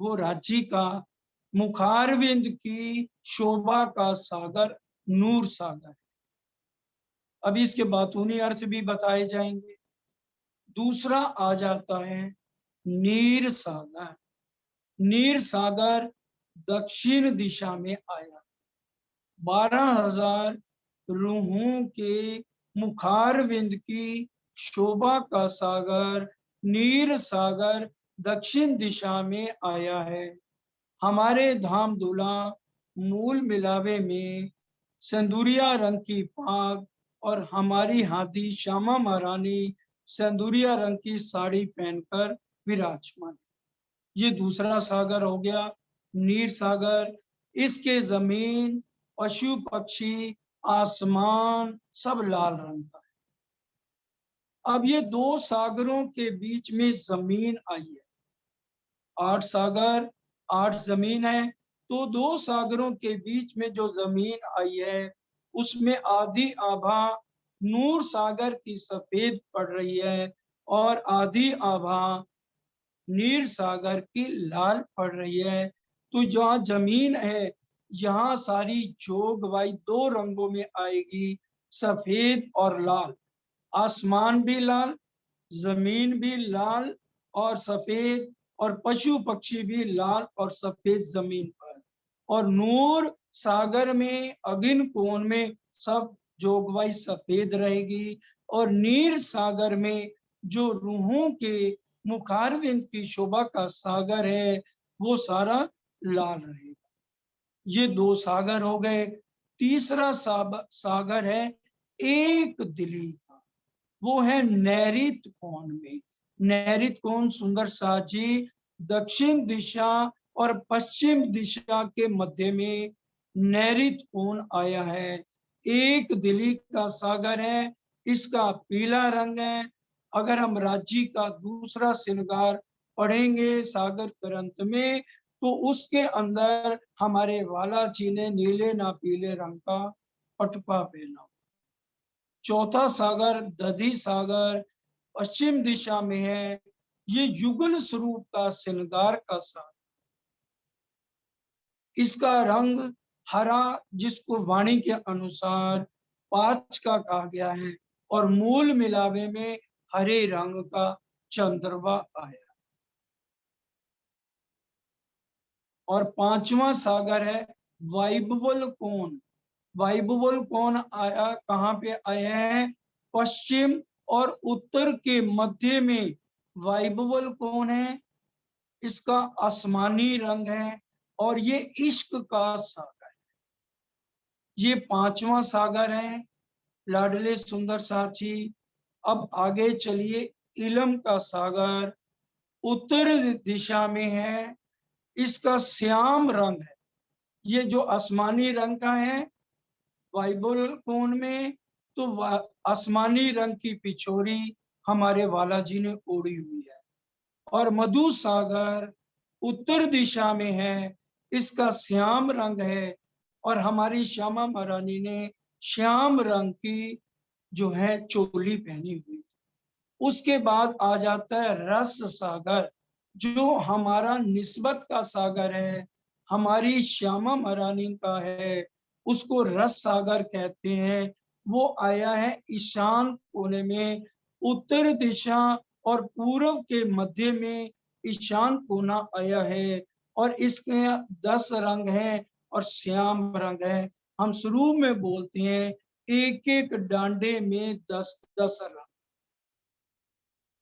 वो राज्य का मुखारविंद की शोभा का सागर नूर सागर। अभी इसके बातूनी अर्थ भी बताए जाएंगे। दूसरा आ जाता है नीर सागर। नीर सागर दक्षिण दिशा में आया। 12,000 रूहों के मुखारविंद की शोभा का सागर नीर सागर दक्षिण दिशा में आया है। हमारे धाम दूल्हा मूल मिलावे में सिंदूरिया रंग की पाग और हमारी हाथी श्यामा महारानी सिंदूरिया रंग की साड़ी पहनकर विराजमान। ये दूसरा सागर हो गया नीर सागर। इसके जमीन, पशु पक्षी, आसमान सब लाल रंग का है। अब ये दो सागरों के बीच में जमीन आई है। 8 सागर 8 जमीन है, तो दो सागरों के बीच में जो जमीन आई है उसमें आधी आभा नूर सागर की सफेद पड़ रही है और आधी आभा नीर सागर की लाल पड़ रही है। तो जहाँ जमीन है यहाँ सारी जोगवाई दो रंगों में आएगी, सफेद और लाल। आसमान भी लाल, जमीन भी लाल और सफेद, और पशु पक्षी भी लाल और सफेद जमीन पर। और नूर सागर में अगिन कोण में सब जोगवाई सफेद रहेगी, और नीर सागर में जो रूहों के मुखारविंद की शोभा का सागर है वो सारा लाल रहेगा। ये दो सागर हो गए। तीसरा सागर है एक दिली का, वो है नैऋत कोण में। नैऋत कोण सुंदर साथ जी दक्षिण दिशा और पश्चिम दिशा के मध्य में नैऋत कोण आया है। एक दिली का सागर है, इसका पीला रंग है। अगर हम राज्य का दूसरा श्रृंगार पढ़ेंगे सागर ग्रंथ में तो उसके अंदर हमारे वाला जी ने नीले ना पीले रंग का पटपा पहना। चौथा सागर दधी सागर पश्चिम दिशा में है। ये युगल स्वरूप का श्रृंगार का सागर। इसका रंग हरा, जिसको वाणी के अनुसार पांच का कहा गया है, और मूल मिलावे में हरे रंग का चंद्रमा आया। और पांचवा सागर है वाइबवल कोण। वाइबवल कोण आया कहाँ पे आया है? पश्चिम और उत्तर के मध्य में वाइबवल कोण है। इसका आसमानी रंग है और ये इश्क का सागर है। ये पांचवा सागर है लाडले सुंदर साथी। अब आगे चलिए। इलम का सागर उत्तर दिशा में है। इसका श्याम रंग है। ये जो आसमानी रंग का है वाइबल कोण में, तो आसमानी रंग की पिछोरी हमारे वाला जी ने ओढ़ी हुई है। और मधु सागर उत्तर दिशा में है। इसका श्याम रंग है और हमारी श्यामा महारानी ने श्याम रंग की जो है चोली पहनी हुई। उसके बाद आ जाता है रस सागर, जो हमारा निस्बत का सागर है, हमारी श्यामा महारानी का है, उसको रस सागर कहते हैं। वो आया है ईशान कोने में, उत्तर दिशा और पूर्व के मध्य में ईशान कोना आया है। और इसके 10 रंग हैं और श्याम रंग है। हम शुरू में बोलते हैं एक एक डांडे में 10-10 रंग।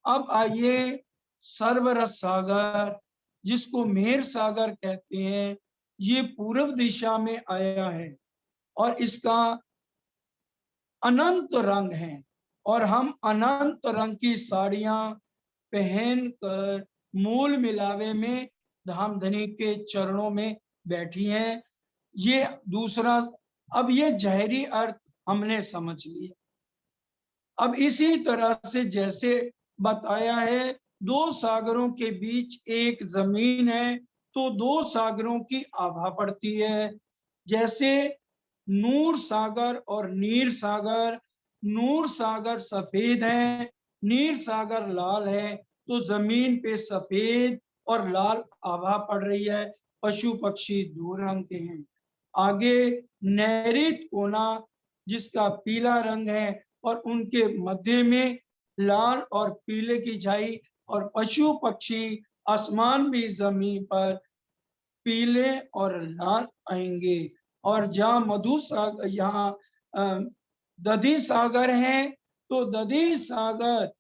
अब आइए सर्वरस सागर, जिसको मेहर सागर कहते हैं। ये पूर्व दिशा में आया है और इसका अनंत रंग है, और हम अनंत रंग की साड़ियां पहनकर मूल मिलावे में धामधनी के चरणों में बैठी हैं। ये दूसरा। अब ये जहरी अर्थ हमने समझ लिया। अब इसी तरह से जैसे बताया है, दो सागरों के बीच एक जमीन है, तो दो सागरों की आभा पड़ती है। जैसे नूर सागर और नीर सागर, नूर सागर सफेद है, नीर सागर लाल है, तो जमीन पे सफेद और लाल आभा पड़ रही है। पशु पक्षी दो रंग के हैं। आगे नैऋत कोना जिसका पीला रंग है और उनके मध्य में लाल और पीले की छाई, और पशु पक्षी आसमान भी जमीन पर पीले और लाल आएंगे। और जहाँ मधु सागर, यहाँ दधी सागर है, तो दधी सागर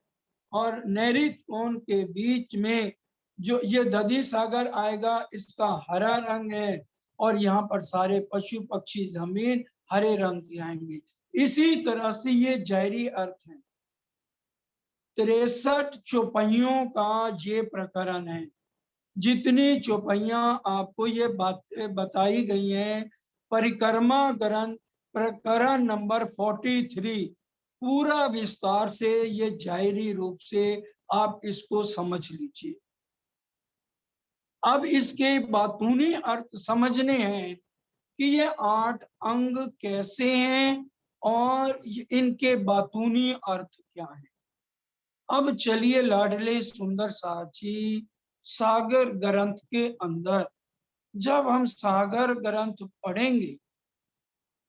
और नैऋत कोण के बीच में जो ये दधी सागर आएगा, इसका हरा रंग है, और यहाँ पर सारे पशु पक्षी जमीन हरे रंग के आएंगे। इसी तरह से ये जहरी अर्थ है। 63 चौपाइयों का ये प्रकरण है। जितनी चौपाइयां आपको ये बातें बताई गई हैं, परिक्रमा ग्रंथ प्रकरण नंबर 43 पूरा विस्तार से ये जाहिरी रूप से आप इसको समझ लीजिए। अब इसके बातूनी अर्थ समझने हैं कि ये 8 अंग कैसे हैं और इनके बातूनी अर्थ क्या है। अब चलिए लाडले सुंदर साची सागर ग्रंथ के अंदर, जब हम सागर ग्रंथ पढ़ेंगे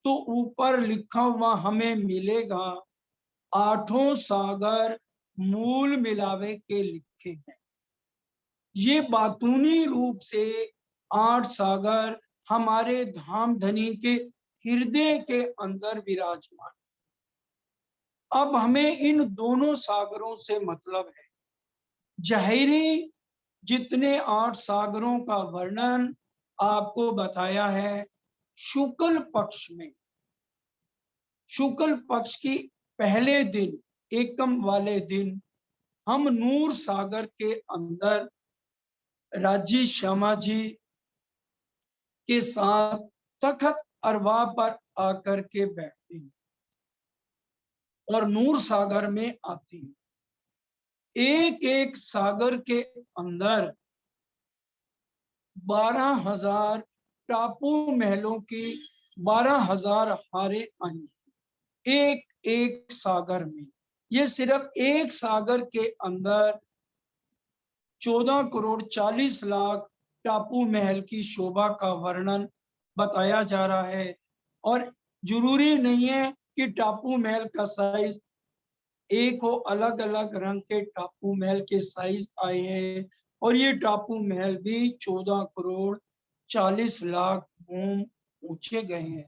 तो ऊपर लिखा हुआ हमें मिलेगा, आठों सागर मूल मिलावे के लिखे हैं। ये बातूनी रूप से 8 सागर हमारे धाम धनी के हृदय के अंदर विराजमान। अब हमें इन दोनों सागरों से मतलब है। जहरी जितने 8 सागरों का वर्णन आपको बताया है, शुक्ल पक्ष में, शुक्ल पक्ष की पहले दिन, एकम वाले दिन, हम नूर सागर के अंदर राजी श्यामा जी के साथ तखत अरवा पर आकर के बैठते हैं और नूर सागर में आते हैं। एक एक सागर के अंदर 12,000 टापू महलों की 12,000 हारे आई, एक एक सागर में। ये सिर्फ एक सागर के अंदर 14 करोड़ 40 लाख टापू महल की शोभा का वर्णन बताया जा रहा है। और जरूरी नहीं है कि टापू महल का साइज एक हो, अलग अलग रंग के टापू महल के साइज आए हैं। और ये टापू महल भी 14 करोड़ 40 लाख घूम ऊंचे गए हैं।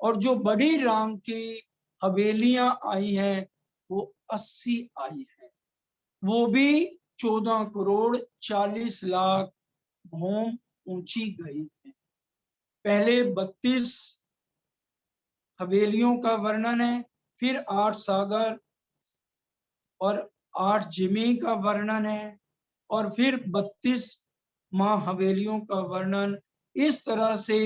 और जो बड़ी रंग की हवेलियां आई हैं वो 80 आई है, वो भी 14 करोड़ 40 लाख घूम ऊंची गई है। पहले 32 हवेलियों का वर्णन है, फिर 8 सागर और 8 जिमी का वर्णन है, और फिर 32 माँ हवेलियों का वर्णन। इस तरह से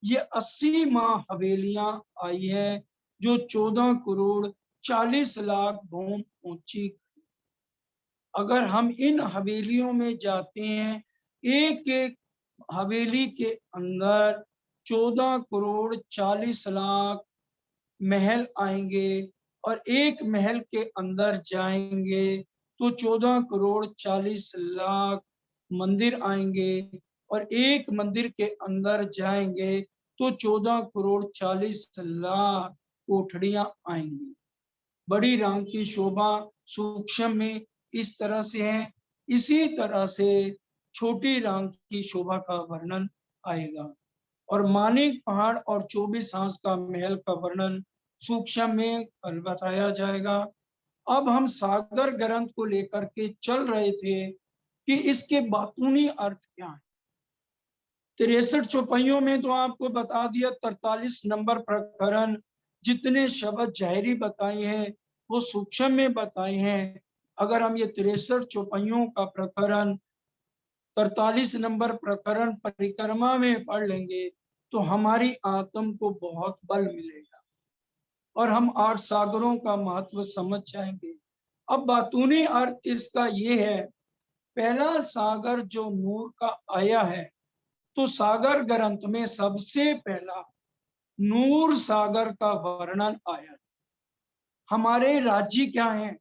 ये 80 माँ हवेलियां आई हैं जो 14 करोड़ 40 लाख भूम ऊंची। अगर हम इन हवेलियों में जाते हैं, एक एक हवेली के अंदर 14 करोड़ 40 लाख महल आएंगे, और एक महल के अंदर जाएंगे तो 14 करोड़ 40 लाख मंदिर आएंगे, और एक मंदिर के अंदर जाएंगे तो 14 करोड़ 40 लाख कोठड़ियां आएंगी। बड़ी राम की शोभा सूक्ष्म में इस तरह से है। इसी तरह से छोटी राम की शोभा का वर्णन आएगा। और मानिक पहाड़ और 24 हांस का महल का वर्णन सूक्ष्म में कल बताया जाएगा। अब हम सागर ग्रंथ को लेकर के चल रहे थे कि इसके बातूनी अर्थ क्या है। 63 चौपाइयों में तो आपको बता दिया। 43 नंबर प्रकरण जितने शब्द जाहिरी बताए हैं वो सूक्ष्म में बताए हैं। अगर हम ये 63 चौपाइयों का प्रकरण 43 नंबर प्रकरण परिक्रमा में पढ़ लेंगे तो हमारी आत्म को बहुत बल मिलेगा और हम 8 सागरों का महत्व समझ जाएंगे। अब बातूनी अर्थ इसका ये है, पहला सागर जो नूर का आया है, तो सागर ग्रंथ में सबसे पहला नूर सागर का वर्णन आया। हमारे राज्य क्या है?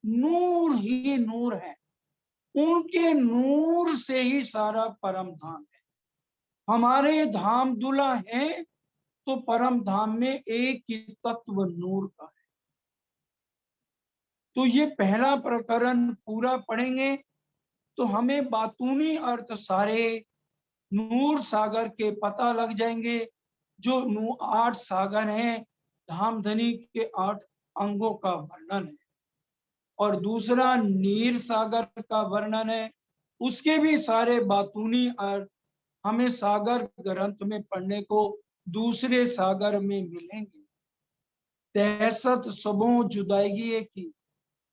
नूर ही नूर है, उनके नूर से ही सारा परम धाम है। हमारे धाम दूल्हा है तो परम धाम में एक ही तत्व नूर का है। तो ये पहला प्रकरण पूरा पढ़ेंगे तो हमें बातूनी अर्थ सारे नूर सागर के पता लग जाएंगे। जो 8 सागर हैं, धामधनी के 8 अंगों का वर्णन है। और दूसरा नीर सागर का वर्णन है, उसके भी सारे बातूनी अर्थ हमें सागर ग्रंथ में पढ़ने को दूसरे सागर में मिलेंगे। 63 सबों जुदाई की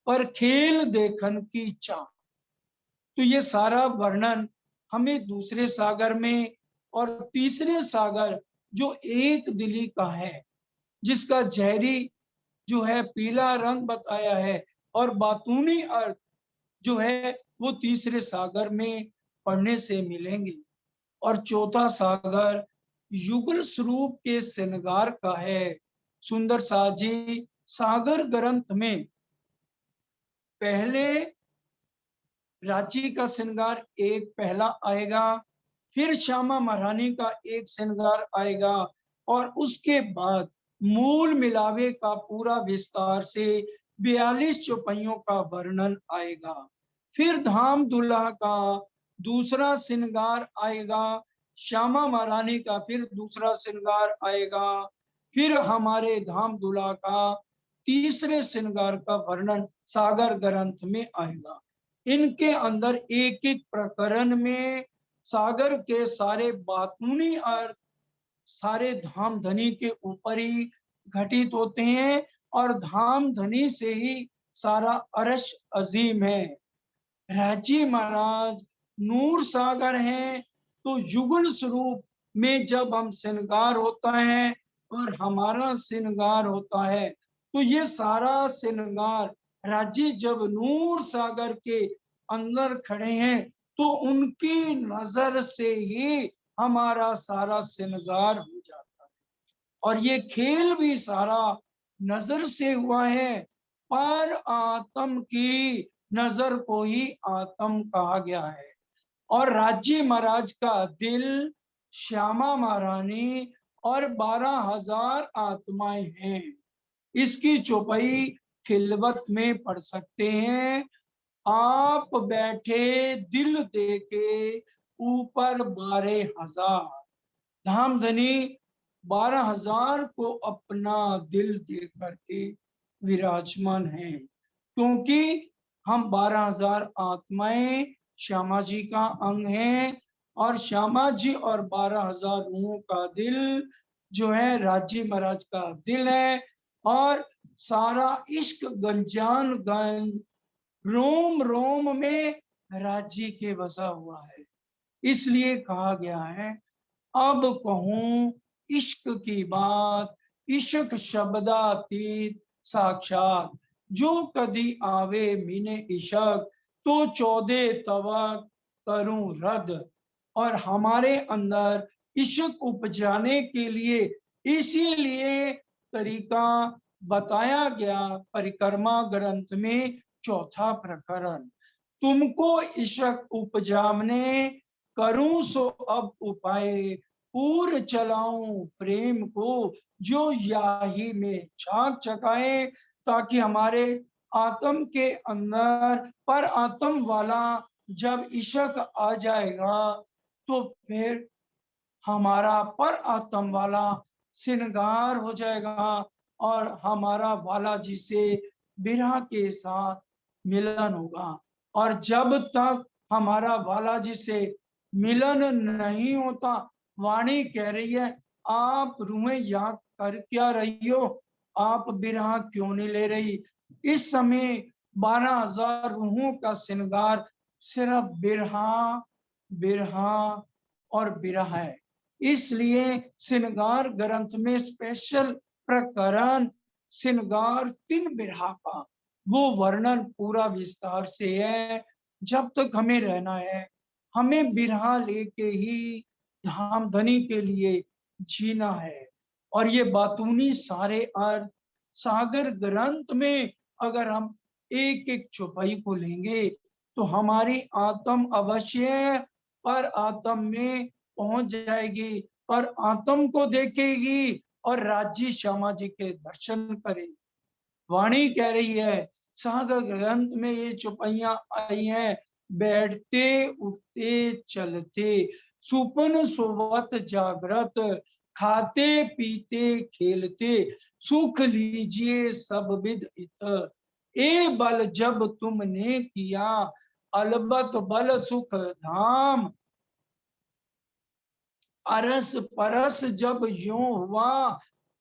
पर खेल देखन की चाह, तो ये सारा वर्णन हमें दूसरे सागर में, और तीसरे सागर जो एक दिली का है, जिसका जहरी जो है पीला रंग बताया है, और बातूनी अर्थ जो है वो तीसरे सागर में पढ़ने से मिलेंगे। और चौथा सागर युगल स्वरूप के श्रृंगार का है। सुंदर साज जी, सागर ग्रंथ में पहले राज्य का श्रृंगार एक पहला आएगा, फिर श्यामा महारानी का एक श्रृंगार आएगा, और उसके बाद मूल मिलावे का पूरा विस्तार से 42 चौपाइयों का वर्णन आएगा। फिर धाम दूल्हा का दूसरा श्रृंगार आएगा, श्यामा महारानी का फिर दूसरा श्रृंगार आएगा, फिर हमारे धाम दूल्हा का तीसरे श्रृंगार का वर्णन सागर ग्रंथ में आएगा। इनके अंदर एक एक प्रकरण में सागर के सारे बातूनी अर्थ सारे धाम धनी के ऊपर ही घटित होते हैं, और धाम धनी से ही सारा अर्श अजीम है। राजी महाराज नूर सागर हैं, तो युगल स्वरूप में जब हम श्रृंगार होता है और हमारा श्रृंगार होता है, तो ये सारा श्रृंगार राज्य जब नूर सागर के अंदर खड़े हैं, तो उनकी नजर से ही हमारा सारा श्रृंगार हो जाता है। और ये खेल भी सारा नजर से हुआ है, पर आत्म की नजर को ही आत्म कहा गया है। और राज्य महाराज का दिल श्यामा महारानी और 12,000 आत्माएं हैं। इसकी चौपाई खिलवत में पढ़ सकते हैं। आप बैठे दिल देके ऊपर 12,000, धामधनी 12,000 को अपना दिल दे करके विराजमान है, क्योंकि हम 12,000 आत्माएं श्यामा जी का अंग हैं, और श्यामा जी और 12,000 रूहों का दिल जो है राज्य महाराज का दिल है। और सारा इश्क गंजान गंज रोम रोम में राज्य के बसा हुआ है। इसलिए कहा गया है, अब कहूं इश्क की बात, इश्क शब्दातीत साक्षात, जो कदी आवे मीने इश्क, तो 14 तवक करूं रद। और हमारे अंदर इश्क उपजाने के लिए इसीलिए तरीका बताया गया परिक्रमा ग्रंथ में चौथा प्रकरण। तुमको इश्क उपजामने करूं सो अब उपाय, पूर चलाऊं प्रेम को जो याही में झांक चकाए, ताकि हमारे आत्म के अंदर पर आत्म वाला जब इश्क आ जाएगा, तो फिर हमारा पर आत्म वाला श्रृंगार हो जाएगा, और हमारा बालाजी से विरह के साथ मिलन होगा। और जब तक हमारा बालाजी से मिलन नहीं होता, वाणी कह रही है, आप रूहें याद कर क्या रही हो, आप विरह क्यों नहीं ले रही। इस समय 12,000 रूहों का श्रृंगार सिर्फ बिरहा बिरहा और बिरहा है। इसलिए श्रृंगार ग्रंथ में स्पेशल प्रकरण श्रृंगार 3 बिरहा का वो वर्णन पूरा विस्तार से है। जब तक हमें रहना है, हमें बिरहा लेके ही धाम धनी के लिए जीना है। और ये बातूनी सारे अर्थ सागर ग्रंथ में अगर हम एक एक चौपाई को लेंगे तो हमारी आत्म अवश्य पर आत्म में पहुंच जाएगी, पर आत्म को देखेगी और राज्य श्यामा जी के दर्शन करेगी। वाणी कह रही है, सागर ग्रंथ में ये चौपाइयां आई हैं, बैठते उठते चलते सुपन सोवत जागृत, खाते पीते खेलते सुख लीजिए सब विद इत, ए बल जब तुमने किया अलबत बल सुख धाम, अरस परस जब यूं हुआ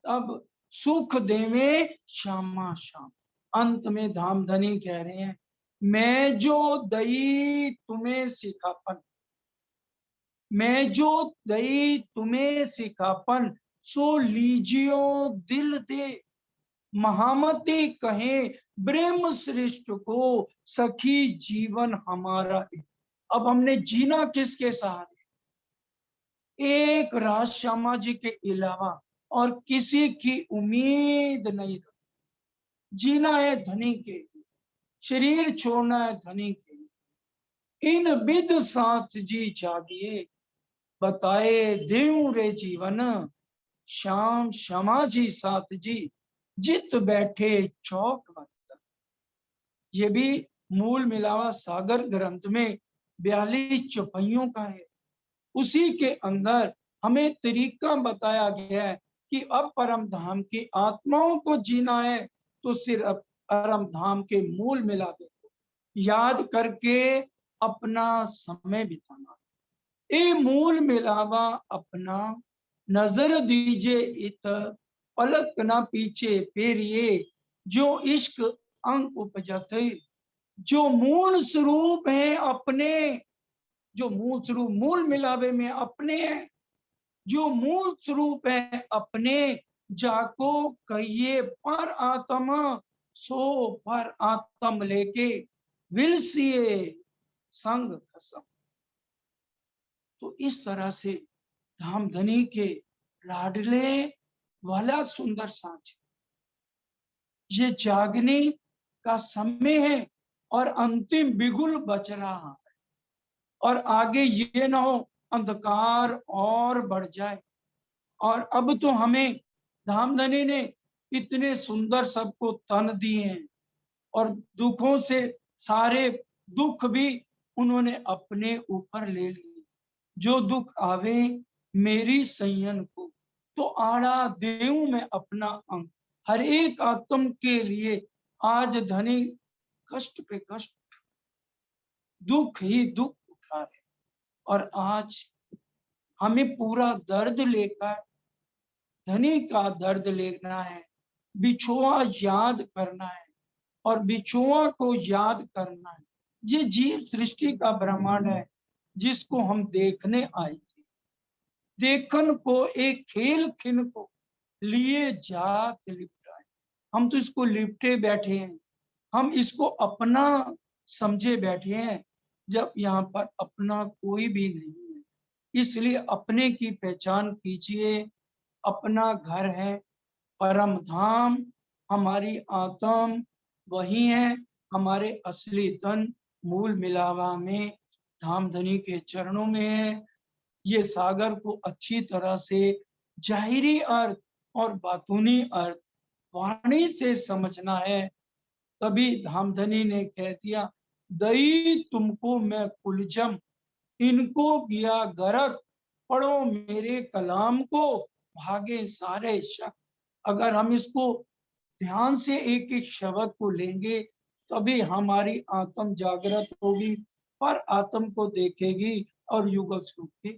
तब सुख देवे श्यामा श्याम। अंत में धामधनी कह रहे हैं, मैं जो दई तुम्हें सिखापन, मैं जो दई तुम्हें सिखापन, सो लीजियो दिल दे, महामती कहे ब्रह्म श्रेष्ठ को सखी जीवन हमारा। अब हमने जीना किसके सहारे? एक राज श्यामा जी के अलावा और किसी की उम्मीद नहीं। जीना है धनी के लिए, शरीर छोड़ना है धनी के लिए। इन विद साथ जी जागिए, बताए देव रे जीवन, श्याम श्यामा जी साथ जी जित बैठे चौक बता। ये भी मूल मिलावा सागर ग्रंथ में 42 चौपाइयों का है। उसी के अंदर हमें तरीका बताया गया है कि अब परम धाम की आत्माओं को जीना है तो सिर्फ परम धाम के मूल मिलावे को याद करके अपना समय बिताना। ए मूल मिलावा अपना, नजर दीजिए इत, पलक ना पीछे फेरिए, जो इश्क अंग उपजते, जो मूल स्वरूप है अपने, जो मूल स्वरूप मूल मिलावे में अपने हैं, जो मूल स्वरूप है अपने, जाको कहिए पर आत्मा, सो पर आत्म लेके विलसिए संग कसम। तो इस तरह से धामधनी के लाडले वाला सुंदर सांच, ये जागने का समय है और अंतिम बिगुल बच रहा है, और आगे ये ना हो अंधकार और बढ़ जाए। और अब तो हमें धामधनी ने इतने सुंदर सबको तन दिए हैं, और दुखों से सारे दुख भी उन्होंने अपने ऊपर ले लिए। जो दुख आवे मेरी सैयन को, तो आड़ा देऊं मैं अपना अंग। हर एक आत्म के लिए आज धनी कष्ट पे कष्ट, दुख ही दुख उठा रहे, और आज हमें पूरा दर्द लेकर धनी का दर्द लेना है, बिछुआ याद करना है, और बिछुआ को याद करना है। ये जीव सृष्टि का ब्रह्मांड है जिसको हम देखने आए थे। देखन को एक खेल खिन को लिए जात लिपटाए। हम तो इसको लिपटे बैठे हैं, हम इसको अपना समझे बैठे हैं, जब यहाँ पर अपना कोई भी नहीं है। इसलिए अपने की पहचान कीजिए। अपना घर है परम धाम, हमारी आत्म वही है, हमारे असली तन मूल मिलावा में धामधनी के चरणों में है। ये सागर को अच्छी तरह से जाहिरी अर्थ और बातूनी अर्थ वाणी से समझना है। तभी धामधनी ने कह दिया, दई तुमको मैं कुलजम, इनको किया गरक, पढ़ो मेरे कलाम को भागे सारे शक। अगर हम इसको ध्यान से एक एक शब्द को लेंगे तभी हमारी आत्म जागृत होगी, पर आत्म को देखेगी और युगल स्वरूप के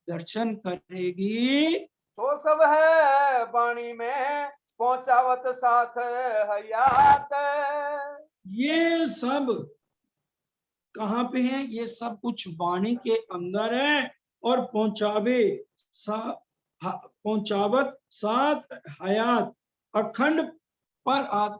दर्शन करेगी। तो सब है वाणी में पहुंचावत साथ हयात। ये सब कहाँ पे है? ये सब कुछ वाणी के अंदर है और पहुंचावत सात हयात अखंड पर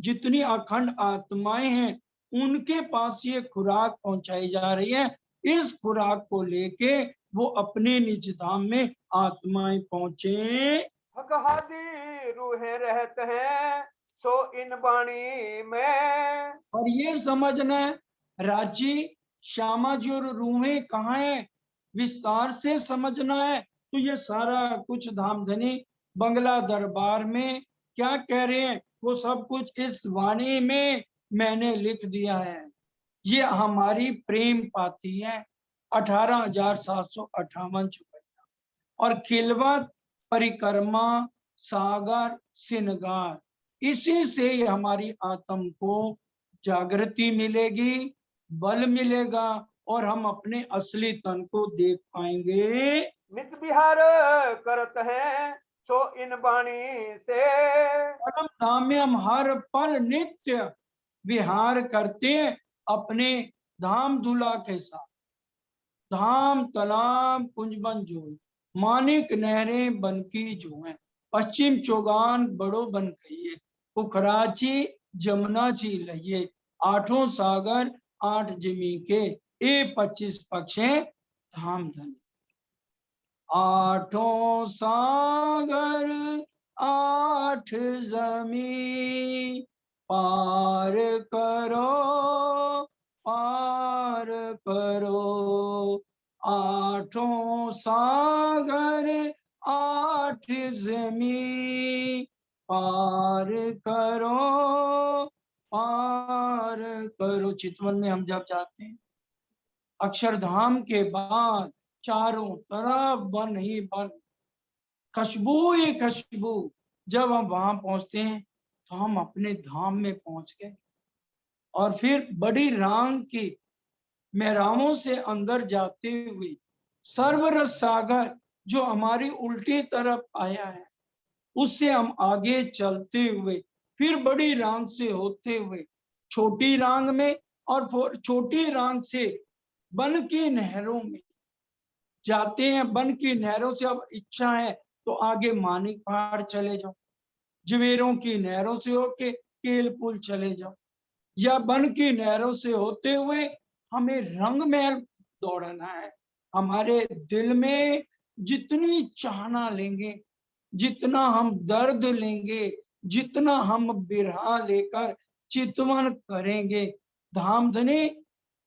जितनी अखंड आत्माएं हैं उनके पास ये खुराक पहुंचाई जा रही है। इस खुराक को लेके वो अपने निज धाम में आत्माएं पहुंचे। हकहादी रूहें रहते हैं सो इन वाणी में। और ये समझना है राजी, श्यामा जी और रूहें कहाँ है, विस्तार से समझना है। तो ये सारा कुछ धामधनी बंगला दरबार में क्या कह रहे हैं वो सब कुछ इस वाणी में मैंने लिख दिया है। ये हमारी प्रेम पाती है 18,758 रुपया। और खिलवत परिक्रमा सागर सिनगार, इसी से हमारी आत्म को जागृति मिलेगी, बल मिलेगा और हम अपने असली तन को देख पाएंगे। नित विहार करत है सो इन वाणी से। परम धाम में हम हर पल नित्य विहार करते हैं अपने धाम दूल्हा के साथ। धाम तालाब कुंजबन जो है, मानिक नहरें बन की जो है, पश्चिम चौगान बड़ो बन कहिए, पुखराची जमुना जी लइए, आठों सागर आठ जिमी के, ए 25 पक्षे धाम धनी। आठों सागर आठ जमी पार करो पार करो। आठों सागर आठ जमी पार करो पार करो। चितवन में हम जब जाते हैं अक्षरधाम के बाद चारों तरफ वन ही वन, खुशबू ही खुशबू। जब हम वहां पहुंचते हैं तो हम अपने धाम में पहुंच गए। और फिर बड़ी रांग की मेहरामों से अंदर जाते हुए सर्वरस सागर जो हमारी उल्टी तरफ आया है उससे हम आगे चलते हुए फिर बड़ी रांग से होते हुए छोटी रांग में, और छोटी रांग से वन की नहरों में जाते हैं। वन की नहरों से अब इच्छा है तो आगे मानिक पहाड़ चले जाओ, जवेरों की नहरों से होके केल पुल चले जाओ, या वन की नहरों से होते हुए हमें रंग महल दौड़ना है। हमारे दिल में जितनी चाहना लेंगे, जितना हम दर्द लेंगे, जितना हम बिरहा लेकर चितवन करेंगे धामधनी,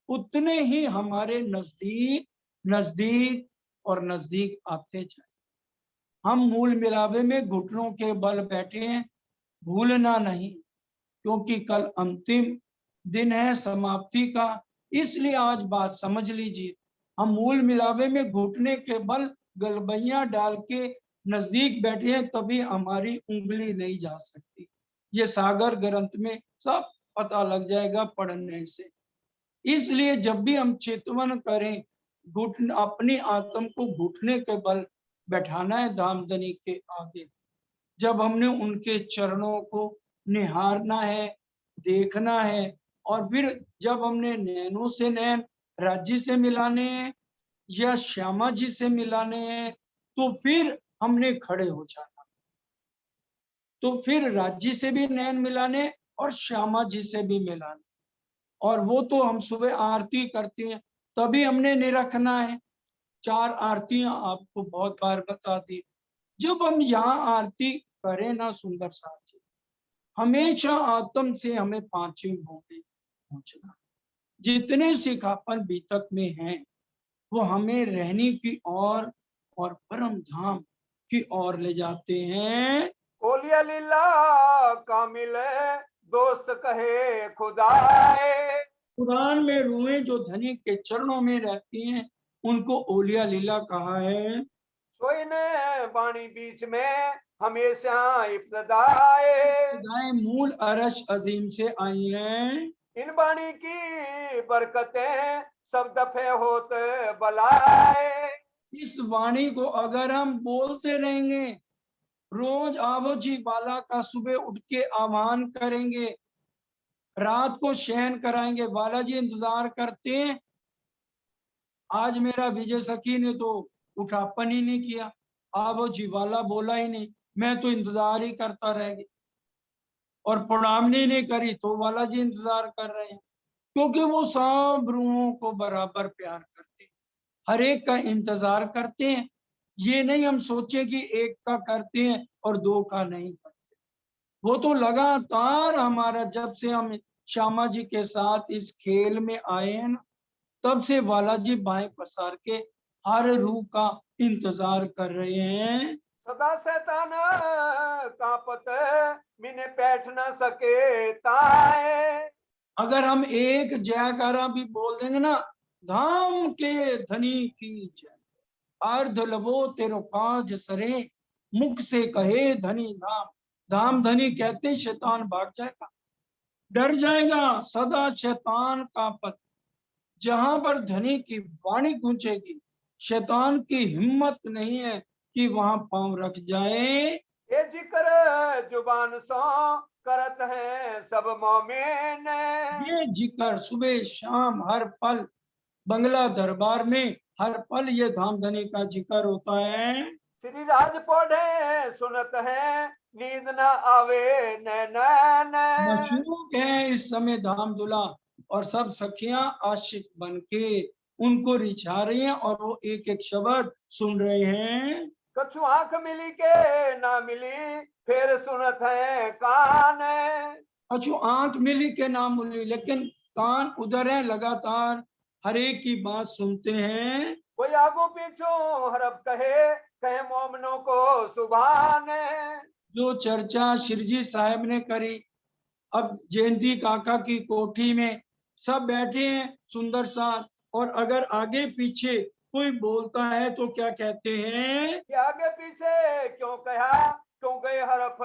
उतने ही हमारे नजदीक नजदीक और नजदीक आते जाए। हम मूल मिलावे में घुटनों के बल बैठे हैं, भूलना नहीं, क्योंकि कल अंतिम दिन है समाप्ति का। इसलिए आज बात समझ लीजिए, हम मूल मिलावे में घुटने के बल गलबैया डाल के नजदीक बैठे हैं, तभी हमारी उंगली नहीं जा सकती। ये सागर ग्रंथ में सब पता लग जाएगा पढ़ने से। इसलिए जब भी हम चितवन करें, घुटन अपनी आत्म को घुटने के बल बैठाना है धामधनी के आगे। जब हमने उनके चरणों को निहारना है, देखना है, और फिर जब हमने नैनों से नैन राज्य से मिलाने हैं या श्यामा जी से मिलाने हैं, तो फिर हमने खड़े हो जाना। तो फिर राज्य से भी नैन मिलाने और श्यामा जी से भी मिलाने। और वो तो हम सुबह आरती करते हैं तभी हमने निरखना है। 4 आरतियां आपको बहुत बार बता दी। जब हम यहाँ आरती करें ना सुंदर साथ जी, हमेशा आत्म से हमें पांचवी भोग में पहुंचना। जितने सिखापन बीतक में हैं वो हमें रहने की और परम धाम की ओर ले जाते हैं। ओलिया लीला कामिल दोस्त कहे खुदाए। कुरान में रूहें जो धनी के चरणों में रहती हैं उनको ओलिया लीला कहा है। सोई ने वाणी बीच में हमेशा इब्तदाए। गाय मूल अरश अजीम से आई हैं। इन वाणी की बरकतें सब दफे होत बलाए। इस वाणी को अगर हम बोलते रहेंगे, रोज आवो जी बाला का सुबह उठ के आह्वान करेंगे, रात को शयन कराएंगे, बालाजी इंतजार करते हैं, आज मेरा विजय सखी ने तो उठापन ही नहीं किया, अब वो जीवाला बोला ही नहीं, मैं तो इंतजार ही करता रह गया। और प्रणामनी नहीं करी तो वाला जी इंतजार कर रहे हैं, क्योंकि वो सब रूहों को बराबर प्यार करते हैं, हर एक का इंतजार करते हैं। ये नहीं हम सोचे कि एक का करते हैं और दो का नहीं करते। वो तो लगातार हमारा, जब से हम श्यामा जी के साथ इस खेल में आए हैं ना, तब से बालाजी बाएं पसार के हर रूह का इंतजार कर रहे हैं। सदा शैतान कांपत मिने बैठ न सके ताए। अगर हम एक जयकारा भी बोल देंगे ना, धाम के धनी की जय, अर्ध लबो तेरो काज सरे, मुख से कहे धनी धाम। धाम धनी कहते शैतान भाग जाएगा, डर जाएगा, सदा शैतान का पद। जहां पर धनी की वाणी गूंजेगी, शैतान की हिम्मत नहीं है कि वहां पांव रख जाए। ये जिक्र जुबान सो करत है सब मोमिन। ये जिक्र सुबह शाम हर पल बंगला दरबार में हर पल ये धाम धनी का जिक्र होता है। श्री राज पढ़े सुनत है नींद न आवे नैनन। मशरूक है इस समय धाम धुला, और सब सखियां आशिक बन के उनको रिझा रही हैं और वो एक एक शब्द सुन रहे हैं। कछु आंख मिली के ना मिली फिर सुनत है कान। अच्छु आंख मिली के नाम मिली, लेकिन कान उधर है, लगातार हर एक की बात सुनते हैं। कोई आगू पीछू हरफ कहे कहे मोमनों को सुभान। जो चर्चा शिरजी साहब ने करी, अब जयंती काका की कोठी में सब बैठे हैं सुंदर साथ, और अगर आगे पीछे कोई बोलता है तो क्या कहते हैं? ये आगे पीछे क्यों कहा क्यों गए हरफ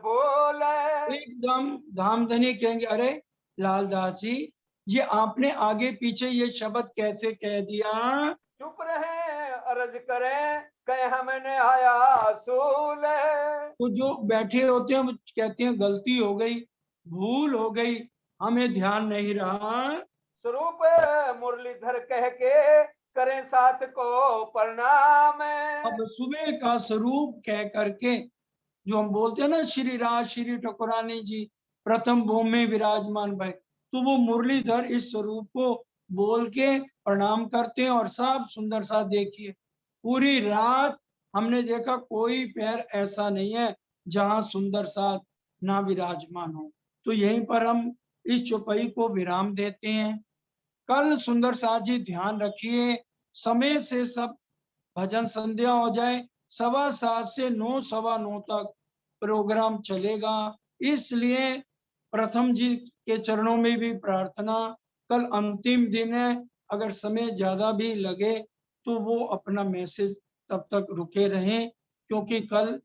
बोले। एकदम धामधनी कहेंगे, अरे लालदास जी, ये आपने आगे पीछे ये शब्द कैसे कह दिया? चुप रहे अर्ज करें कहे हमने आया सूल। तो जो बैठे होते हैं वो कहते हैं गलती हो गई, भूल हो गई, हमें ध्यान नहीं रहा। स्वरूप मुरलीधर कह के करें साथ को प्रणाम। अब सुबह का स्वरूप कह करके, जो हम बोलते हैं ना, श्री राज श्री ठकुरानी जी प्रथम भूमि में विराजमान भाई, तो वो मुरलीधर इस स्वरूप को बोल के प्रणाम करते हैं। और सब सुंदर सा देखिए, पूरी रात हमने देखा कोई पैर ऐसा नहीं है जहां सुंदर सा ना विराजमान हो। तो यहीं पर हम इस चौपाई को विराम देते हैं। कल सुंदर साथ जी ध्यान रखिए, समय से सब भजन संध्या हो जाए, 7:15 से 9, 9:15 तक प्रोग्राम चलेगा। इसलिए प्रथम जी के चरणों में भी प्रार्थना, कल अंतिम दिन है, अगर समय ज्यादा भी लगे तो वो अपना मैसेज तब तक रुके रहें, क्योंकि कल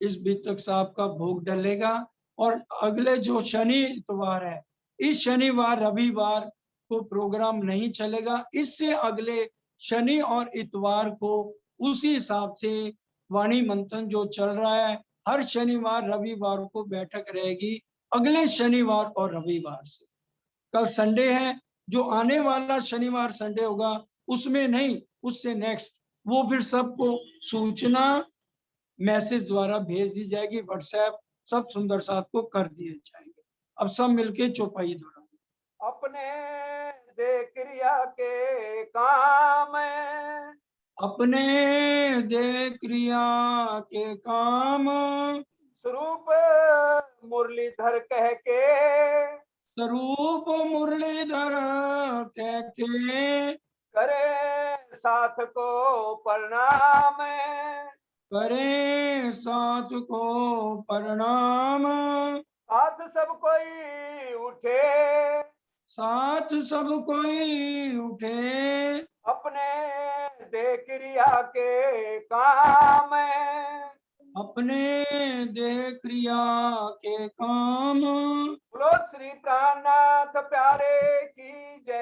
इस बीतक साहब का भोग डलेगा। और अगले जो शनि इतवार है, इस शनिवार रविवार को प्रोग्राम नहीं चलेगा, इससे अगले शनि और इतवार को उसी हिसाब से वाणी मंथन जो चल रहा है, हर शनिवार रविवार को बैठक रहेगी, अगले शनिवार और रविवार से। कल संडे है, जो आने वाला शनिवार संडे होगा उसमें नहीं, उससे नेक्स्ट, वो फिर सबको सूचना मैसेज द्वारा भेज दी जाएगी, व्हाट्सएप सब सुंदर साथ को कर दिए जाएंगे। अब सब मिलके चौपाई दोहराएंगे। अपने दे क्रिया के काम। अपने दे क्रिया के काम, स्वरूप मुरलीधर कह के स्वरूप मुरलीधर कह के, करे साथ को प्रणाम। करे साथ को प्रणाम। साथ सब कोई उठे साथ सब कोई उठे, अपने दे क्रिया के काम। अपने देह क्रिया के काम। बोलो श्री प्राणनाथ प्यारे की जय।